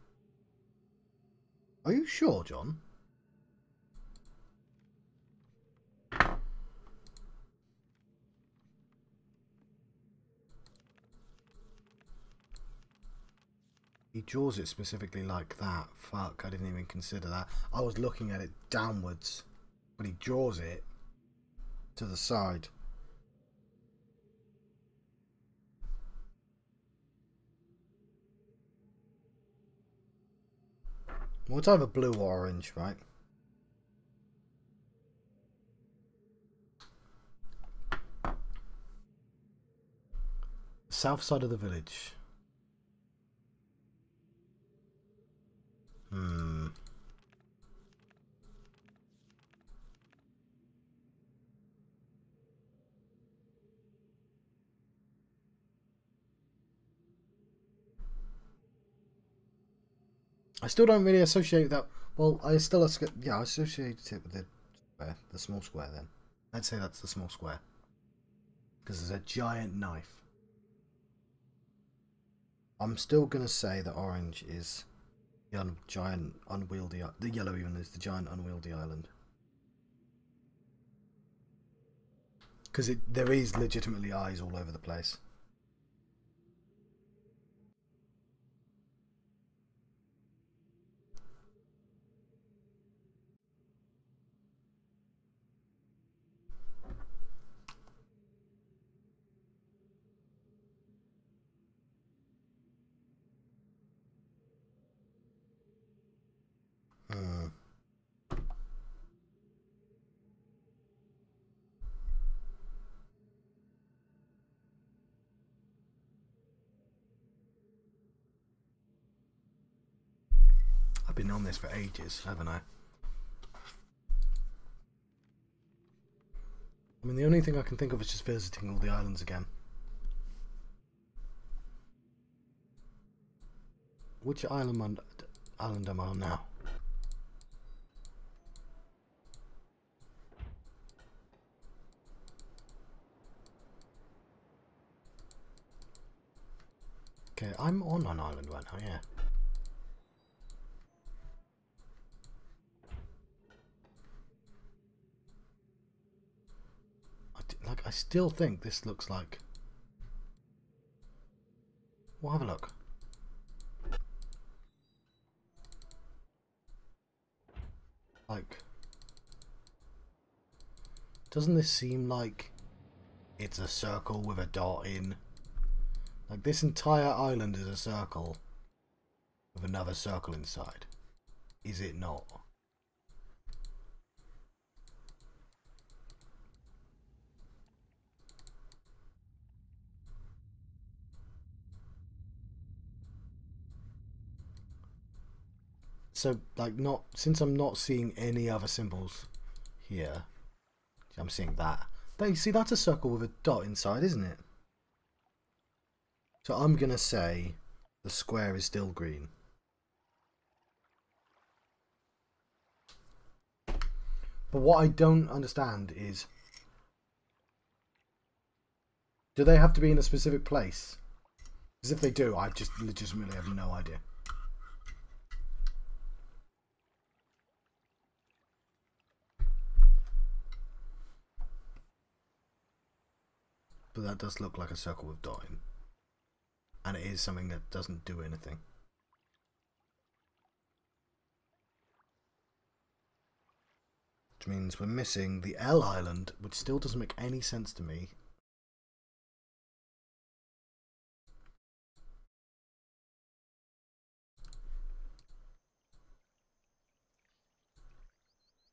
Are you sure, John? He draws it specifically like that. Fuck, I didn't even consider that. I was looking at it downwards. But he draws it to the side. Well, it's either blue or orange, right? South side of the village. I still don't really associate that. Well, I associate it with the square, the small square. Then I'd say that's the small square because there's a giant knife. I'm still gonna say that orange is the giant unwieldy. The yellow even is the giant unwieldy island because there is legitimately eyes all over the place. I've been on this for ages, haven't I? I mean, the only thing I can think of is just visiting all the islands again. which island am I on now? Okay, I'm on an island right now, yeah. I still think this looks like... Well, have a look. Like... Doesn't this seem like it's a circle with a dot in? Like, this entire island is a circle with another circle inside. Is it not? So, like, since I'm not seeing any other symbols here, I'm seeing that. See, that's a circle with a dot inside, isn't it? So I'm going to say the square is still green. But what I don't understand is, do they have to be in a specific place? Because if they do, I just legitimately have no idea. But that does look like a circle with dot in. And it is something that doesn't do anything. Which means we're missing the L island, which still doesn't make any sense to me.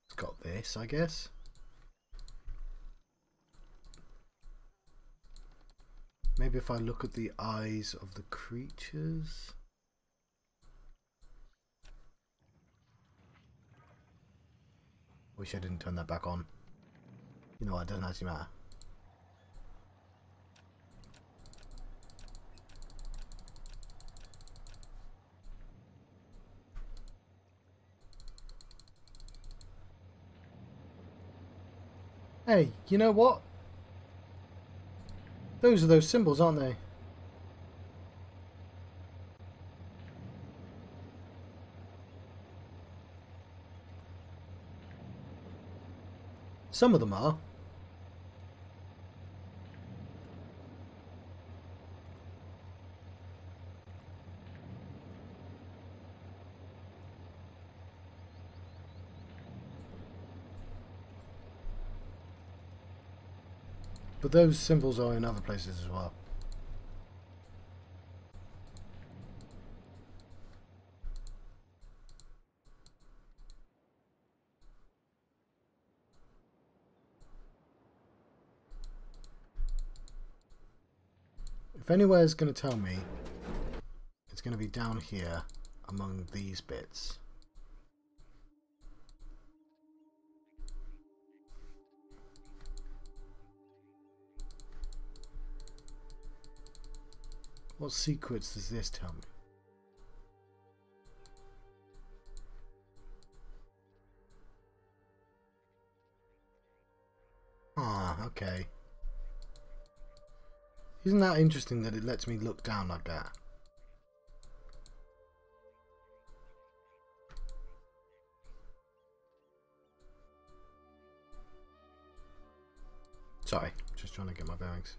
It's got this, I guess. Maybe if I look at the eyes of the creatures. Wish I didn't turn that back on. You know what, it doesn't actually matter. Hey, you know what? Those are those symbols, aren't they? Some of them are. But those symbols are in other places as well. If anywhere is going to tell me, it's going to be down here among these bits. What secrets does this tell me? Ah, okay. Isn't that interesting that it lets me look down like that? Sorry, just trying to get my bearings.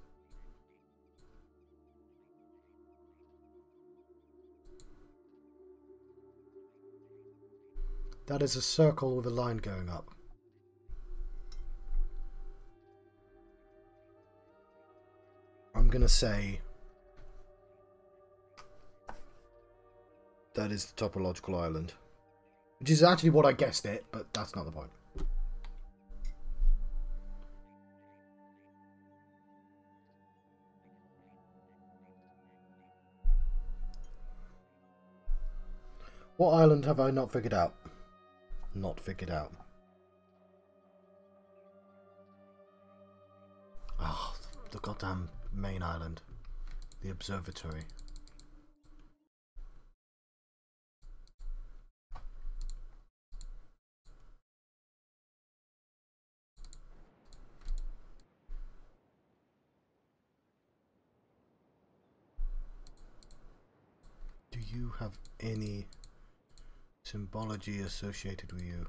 That is a circle with a line going up. I'm going to say that is the topological island. Which is actually what I guessed it, but that's not the point. What island have I not figured out? Not figured out. Oh, the goddamn main island. The observatory. you have any symbology associated with you?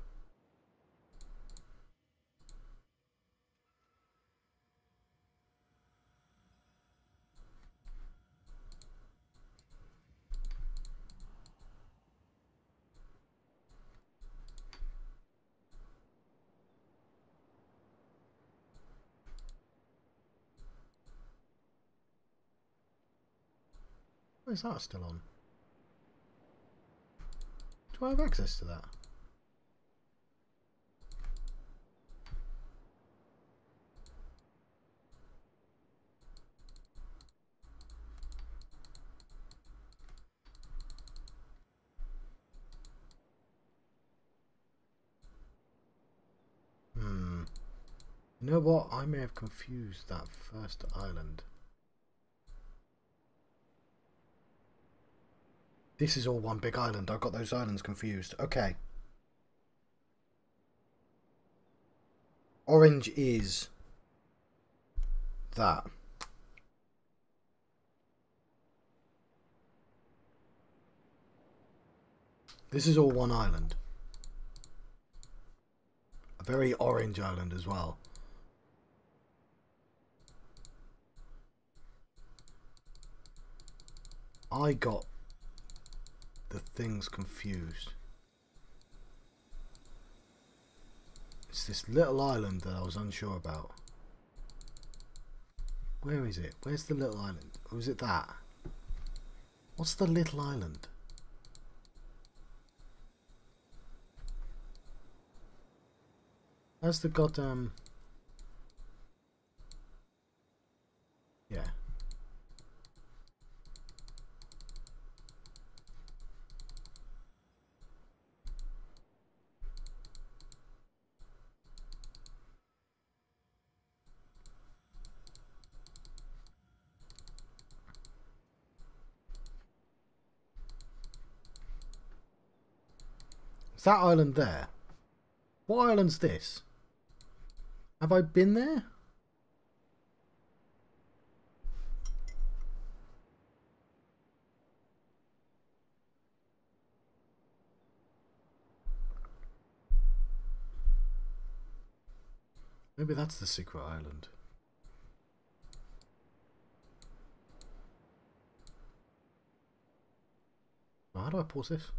Why is that still on? Do I have access to that? You know what? I may have confused that first island. This is all one big island. I got those islands confused. Okay. Orange is that. This is all one island. A very orange island as well. I got the things confused. It's this little island that I was unsure about. Where is it? Where's the little island? Or is it that? What's the little island? That's the goddamn... Yeah. Is that island there? What island's this? Have I been there? Maybe that's the secret island. How do I pause this?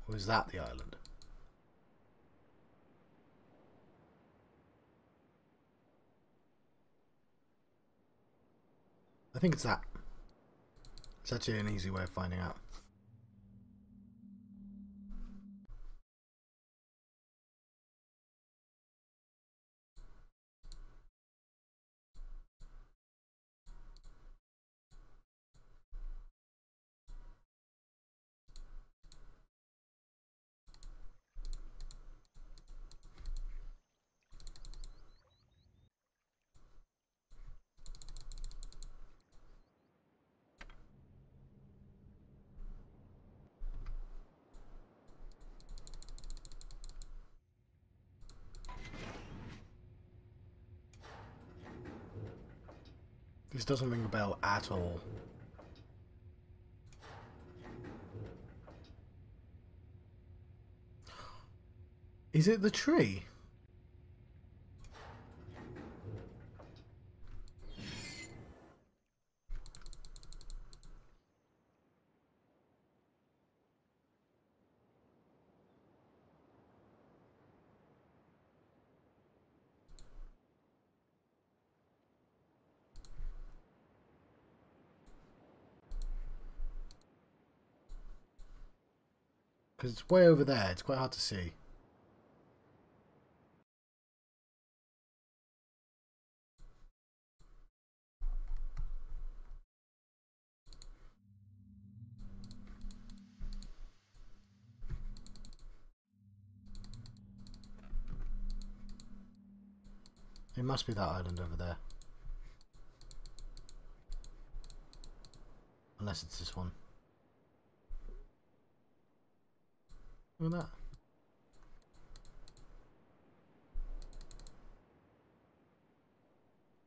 Or is that the island? I think it's that. It's actually an easy way of finding out. This doesn't ring a bell at all. Is it the tree? Because it's way over there. It's quite hard to see. It must be that island over there. Unless it's this one. Look at that.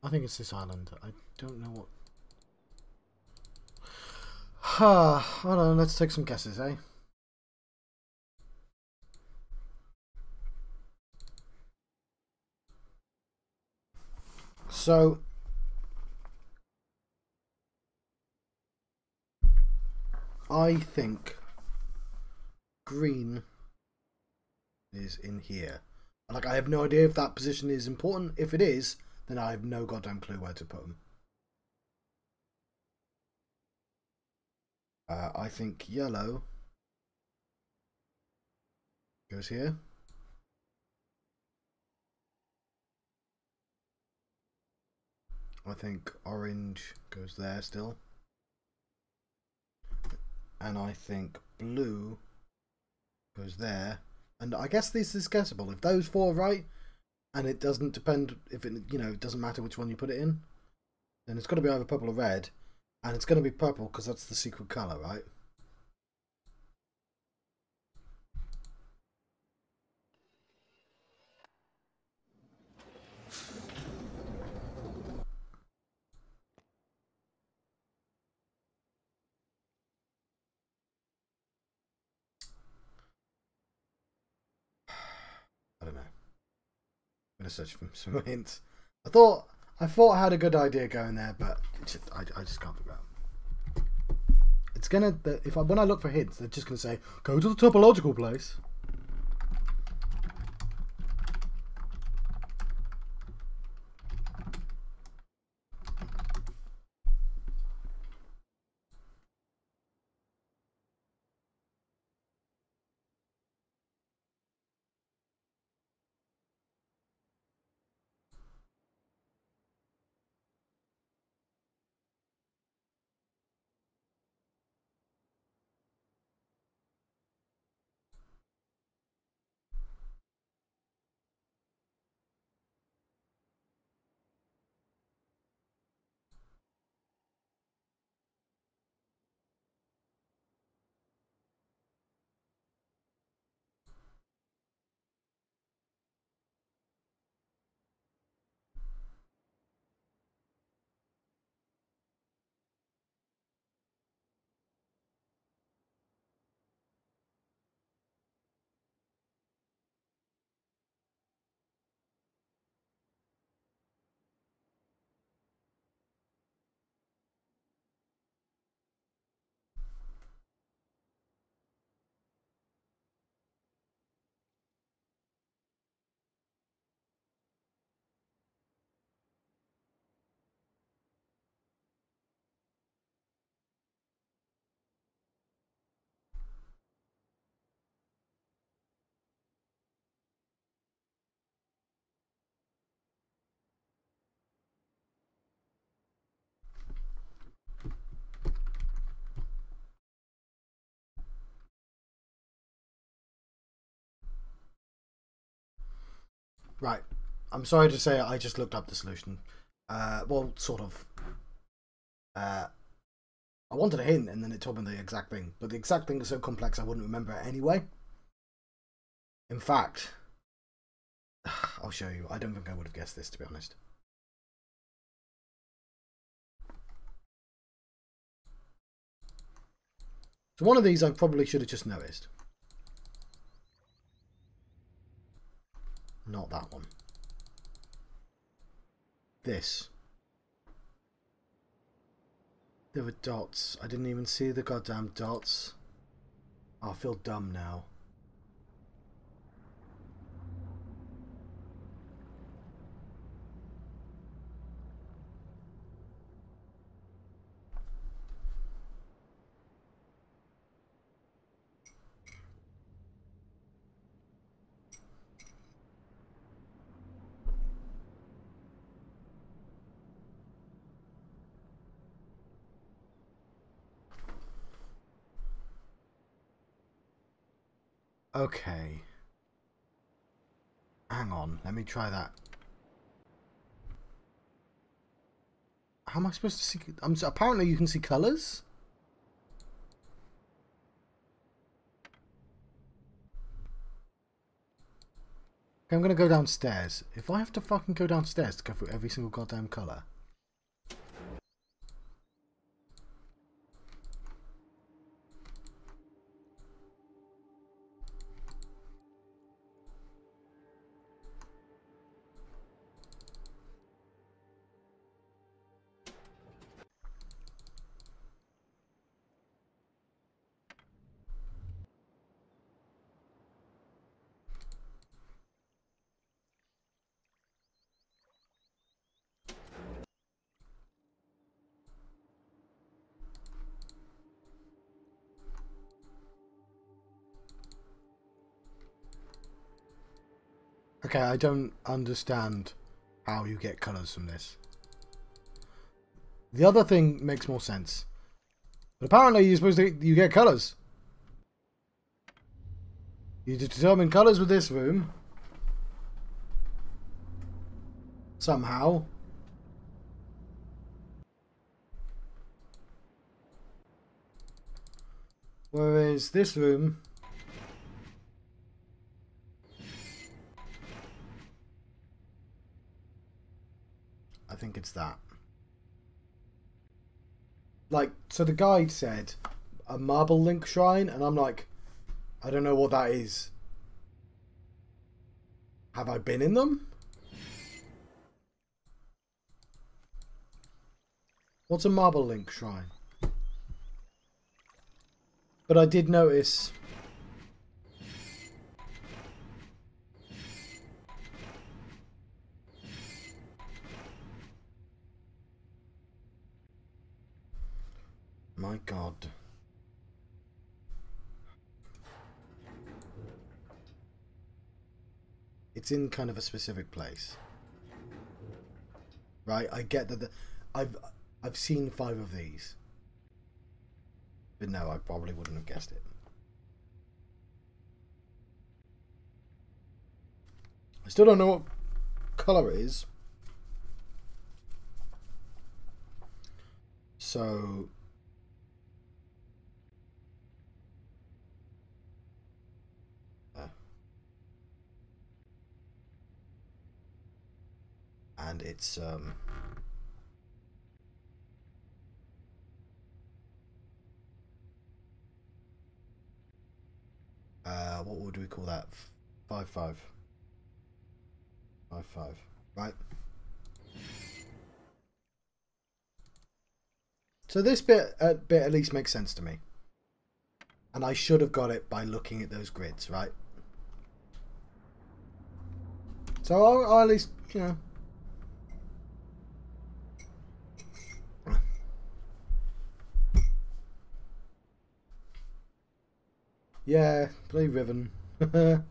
I think it's this island. I don't know what... Hold on, let's take some guesses, eh? So... I think green is in here. Like, I have no idea if that position is important. If it is, then I have no goddamn clue where to put them. I think yellow goes here. I think orange goes there still. And I think blue goes there. And I guess this is guessable. If those four are right, and it doesn't depend if it, you know, it doesn't matter which one you put it in, then it's got to be either purple or red. And it's going to be purple because that's the secret colour, right? I don't know. I'm going to search for some hints. I thought I had a good idea going there, but I just can't figure out. It's gonna when I look for hints, they're just gonna say go to the topological place. Right. I'm sorry to say I just looked up the solution. Well, sort of. I wanted a hint and then it told me the exact thing. But the exact thing is so complex I wouldn't remember it anyway. In fact, I'll show you. I don't think I would have guessed this, to be honest. So one of these I probably should have just noticed. Not that one. This. There were dots. I didn't even see the goddamn dots. I feel dumb now. Okay. Hang on, let me try that. How am I supposed to see? Apparently you can see colours? Okay, I'm going to go downstairs. If I have to fucking go downstairs to go through every single goddamn colour. Okay, I don't understand how you get colours from this. The other thing makes more sense. But apparently you get colours. You determine colours with this room. Somehow. Whereas this room... I think it's that. Like, so the guide said a marble link shrine, and I'm like, I don't know what that is. Have I been in them? What's a marble link shrine? But I did notice... My God. It's in kind of a specific place. Right? I get that I've seen 5 of these. But no, I probably wouldn't have guessed it. I still don't know what colour it is. So... and it's... what would we call that? 5-5. 5-5. Right. So this bit at least makes sense to me. And I should have got it by looking at those grids, right? So I'll at least, you know... Yeah, play Riven. I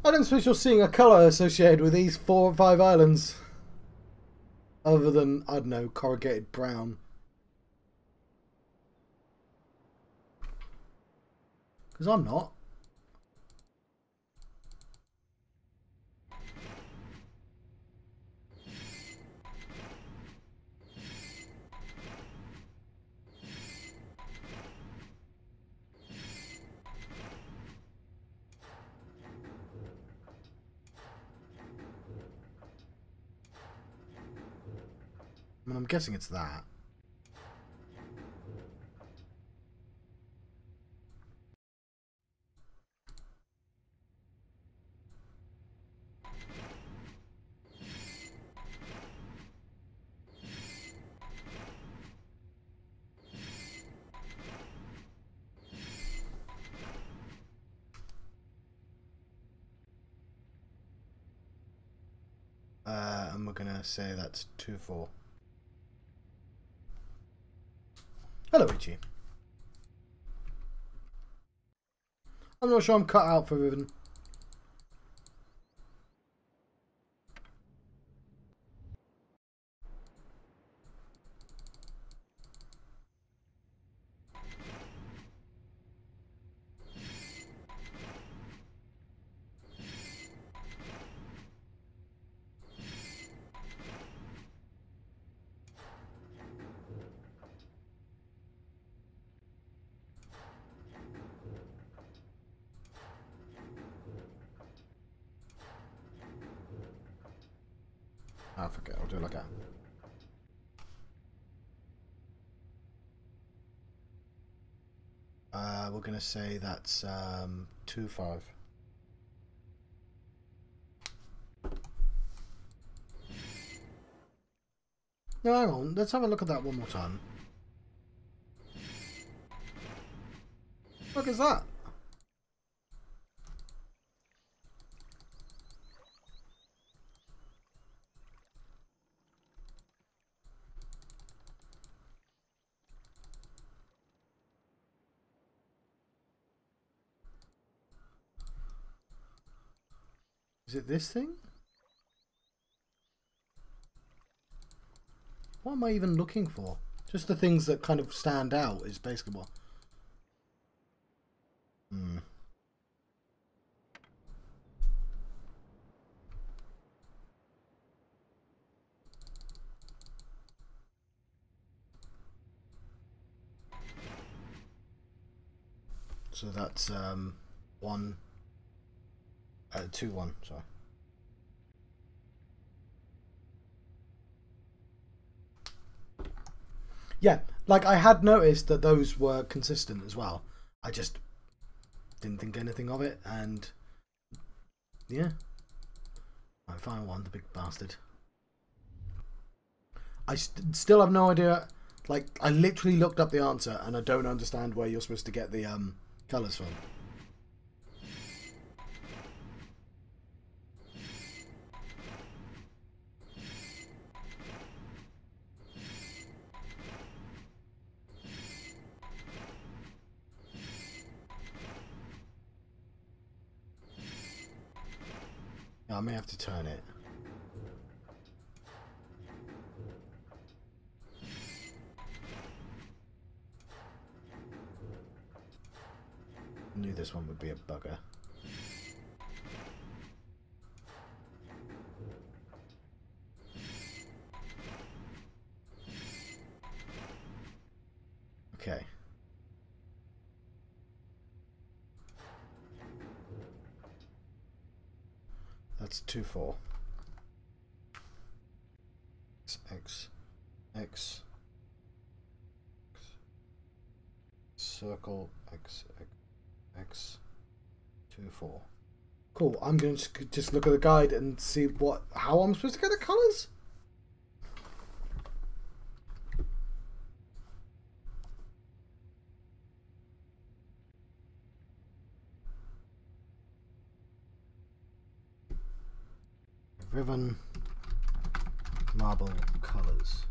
don't suppose you're seeing a colour associated with these 4 or 5 islands. Other than, I don't know, corrugated brown. Because I'm not. I mean, I'm guessing it's that. And we're going to say that's 2-4. Hello, Ichi. I'm not sure I'm cut out for Riven. Ah, fuck it. I'll do it like that. We're going to say that's 2-5. No, hang on. Let's have a look at that one more time. Look, is that? Is it this thing? What am I even looking for? Just the things that kind of stand out is basically what... Hmm. So that's 2-1, sorry. Yeah, like I had noticed that those were consistent as well. I just didn't think anything of it, and yeah. Right, final one, the big bastard. I still have no idea. Like, I literally looked up the answer, and I don't understand where you're supposed to get the colours from. I may have to turn it. I knew this one would be a bugger. Okay. That's 2-4. X. Circle X 2-4. Cool. I'm going to just look at the guide and see how I'm supposed to get the colours. Riven marble colours.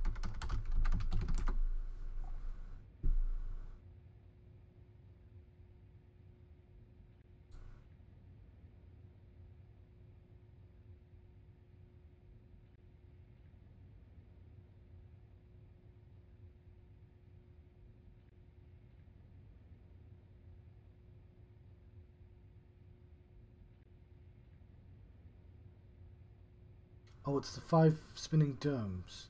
Oh, it's the 5 spinning domes.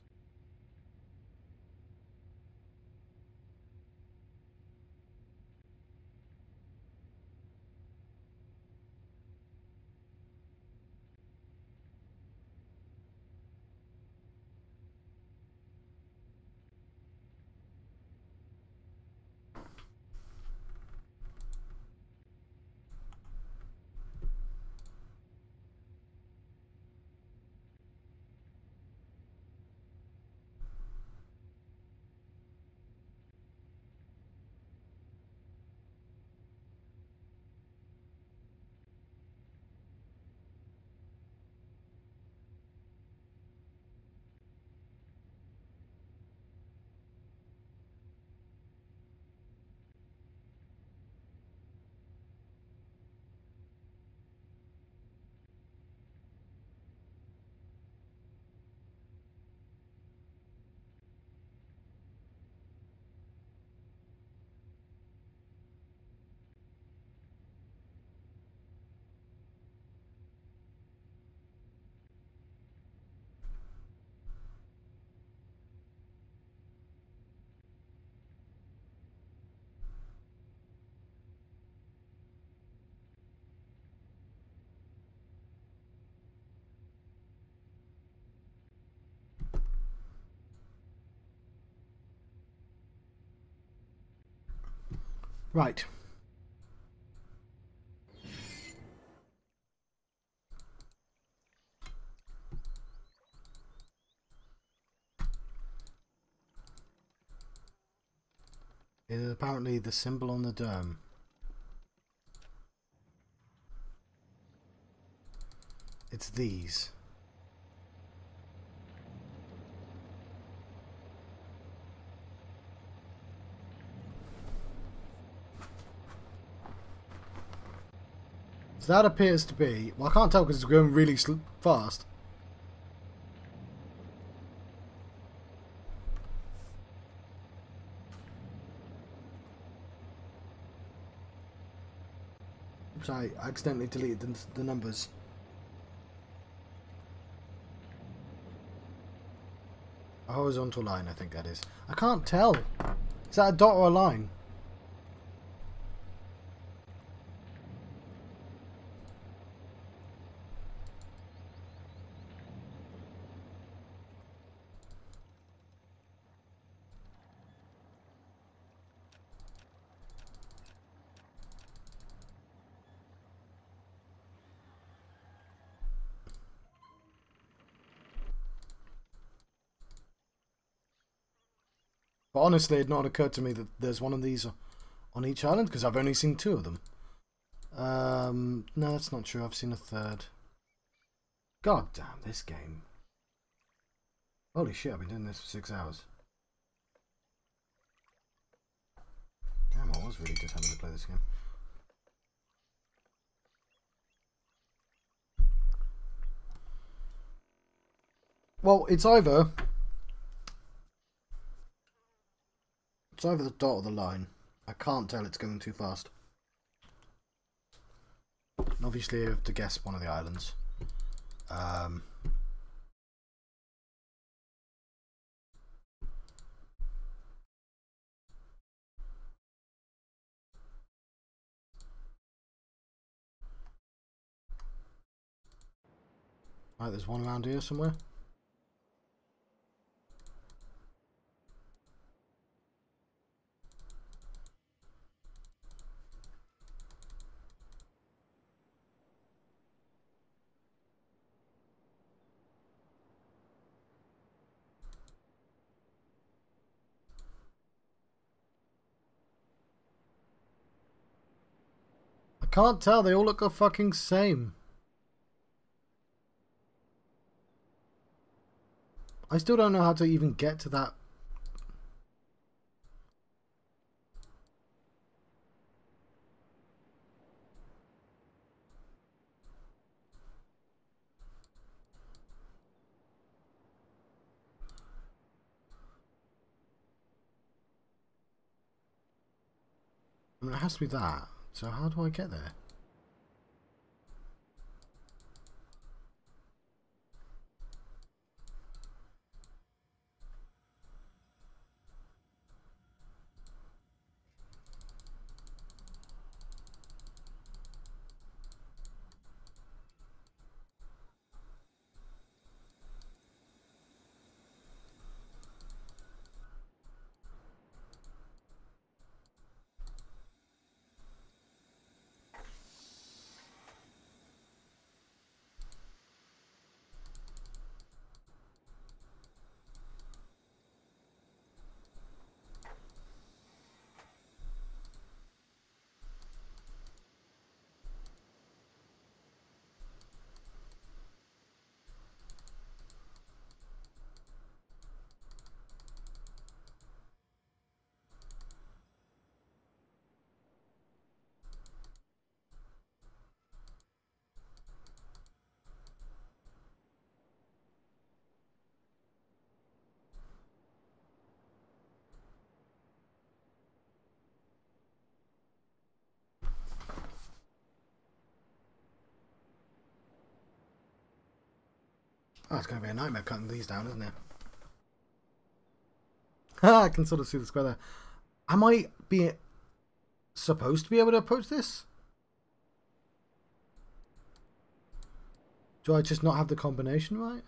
Right. It is apparently the symbol on the dome. It's these. So that appears to be... Well, I can't tell because it's going really fast. Oops, I accidentally deleted the numbers. A horizontal line, I think that is. I can't tell. Is that a dot or a line? But honestly, it had not occurred to me that there's one of these on each island, because I've only seen 2 of them. No, that's not true. I've seen a 3rd. God damn, this game. Holy shit, I've been doing this for 6 hours. Damn, I was really determined to play this game. Well, it's either the dot or the line. I can't tell, it's going too fast. And obviously you have to guess one of the islands. Right, there's one around here somewhere. I can't tell, they all look the fucking same. I still don't know how to even get to that. I mean, it has to be that. So how do I get there? Oh, it's going to be a nightmare cutting these down, isn't it? I can sort of see the square there. Am I supposed to be able to approach this? Do I just not have the combination right?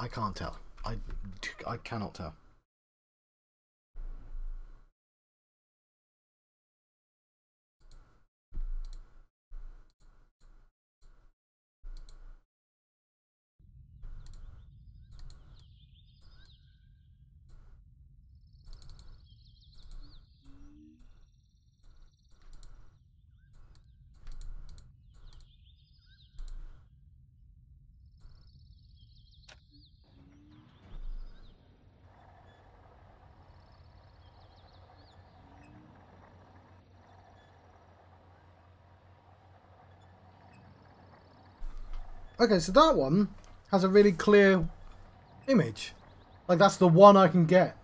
I can't tell. I cannot tell. Okay, so that one has a really clear image. Like, that's the one I can get.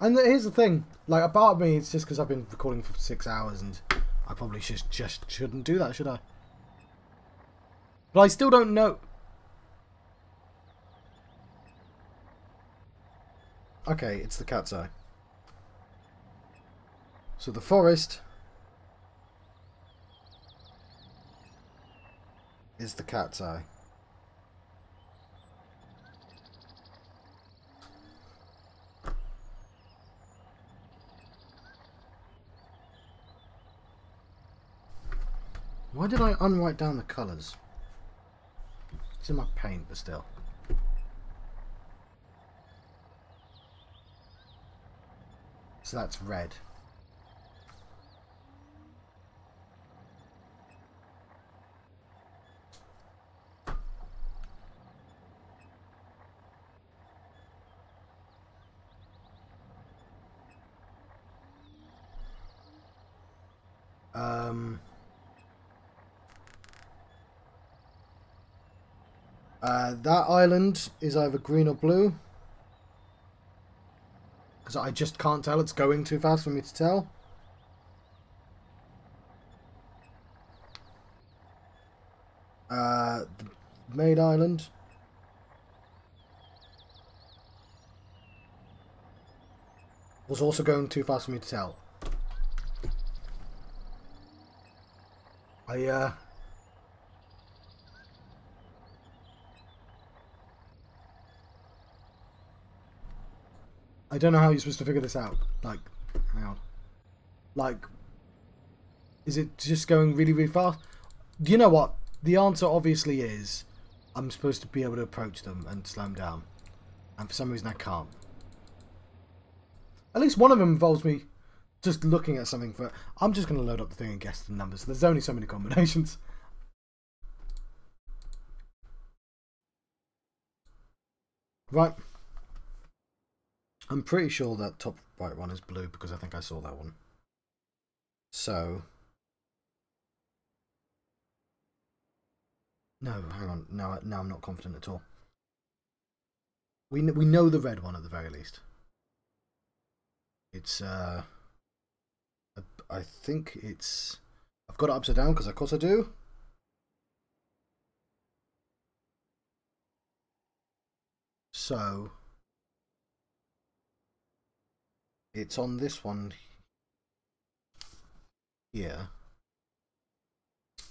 And here's the thing. Like, a part of me, it's just because I've been recording for 6 hours and I probably just shouldn't do that, should I? But I still don't know. Okay, it's the cat's eye. So the forest is the cat's eye. Why did I unwrite down the colours? It's in my paint, but still. So that's red. That island is either green or blue. Because I just can't tell. It's going too fast for me to tell. The main island. Was also going too fast for me to tell. I don't know how you're supposed to figure this out. Like, hang on. Like, is it just going really, really fast? Do you know what? The answer obviously is I'm supposed to be able to approach them and slow them down. And for some reason I can't. At least one of them involves me just looking at something for... I'm just going to load up the thing and guess the numbers. There's only so many combinations. Right. I'm pretty sure that top right one is blue because I think I saw that one. So... No, hang on. No, I'm not confident at all. We know the red one at the very least. It's, I think it's... I've got it upside down because of course I do. So... It's on this one here.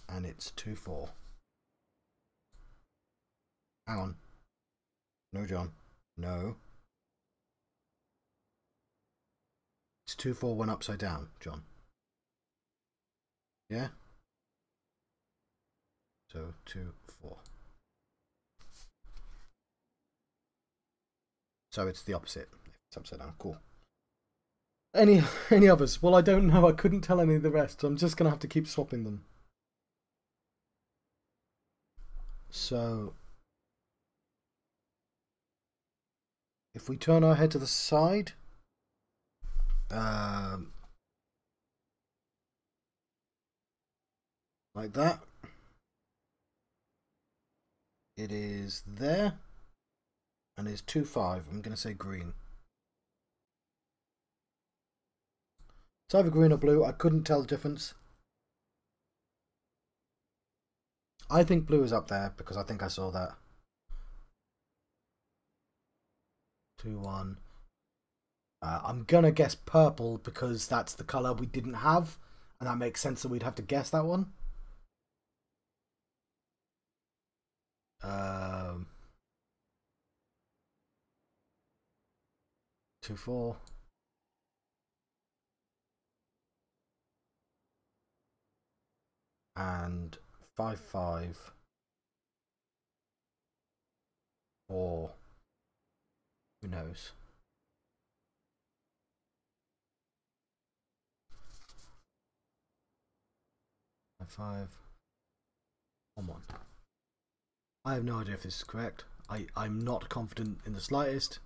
And it's 2-4. Hang on. No, John. No. It's 2-4 when upside down, John. Yeah? So 2-4. So it's the opposite. It's upside down. Cool. Any others? Well, I don't know. I couldn't tell any of the rest. So I'm just going to have to keep swapping them. So... If we turn our head to the side... like that. It is there. And it's 2-5. I'm going to say green. It's either green or blue. I couldn't tell the difference. I think blue is up there because I think I saw that. 2-1. I'm going to guess purple because that's the colour we didn't have. And that makes sense that we'd have to guess that one. 2-4. And 5-5. Or who knows? Five. 1-1. I have no idea if this is correct. I'm not confident in the slightest.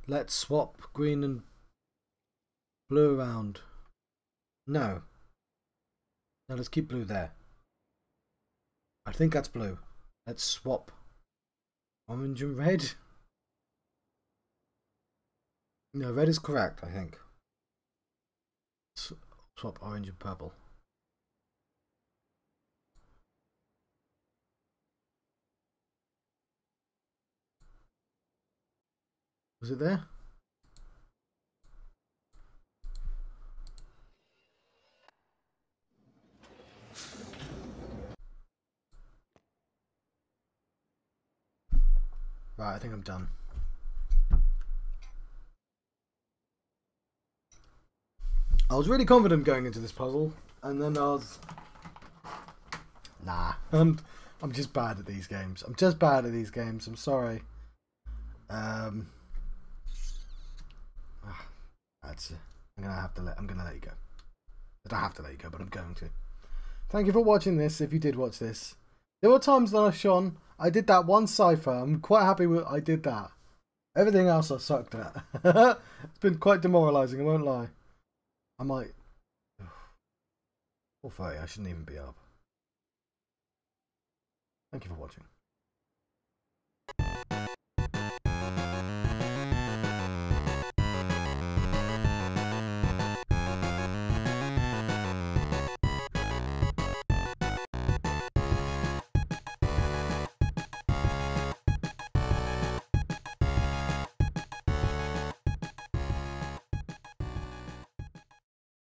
Let's swap green and blue around. No. No, let's keep blue there. I think that's blue. Let's swap orange and red. No, red is correct, I think. Swap orange and purple. Was it there? Right, I think I'm done. I was really confident going into this puzzle, and then I was... Nah, I'm just bad at these games. I'm just bad at these games. I'm sorry. That's. I'm gonna let you go. I don't have to let you go, but I'm going to. Thank you for watching this. If you did watch this, there were times that I shone. I did that one cipher. I'm quite happy with I did that. Everything else I sucked at. It's been quite demoralising. I won't lie. I might. 4:30. I shouldn't even be up. Thank you for watching.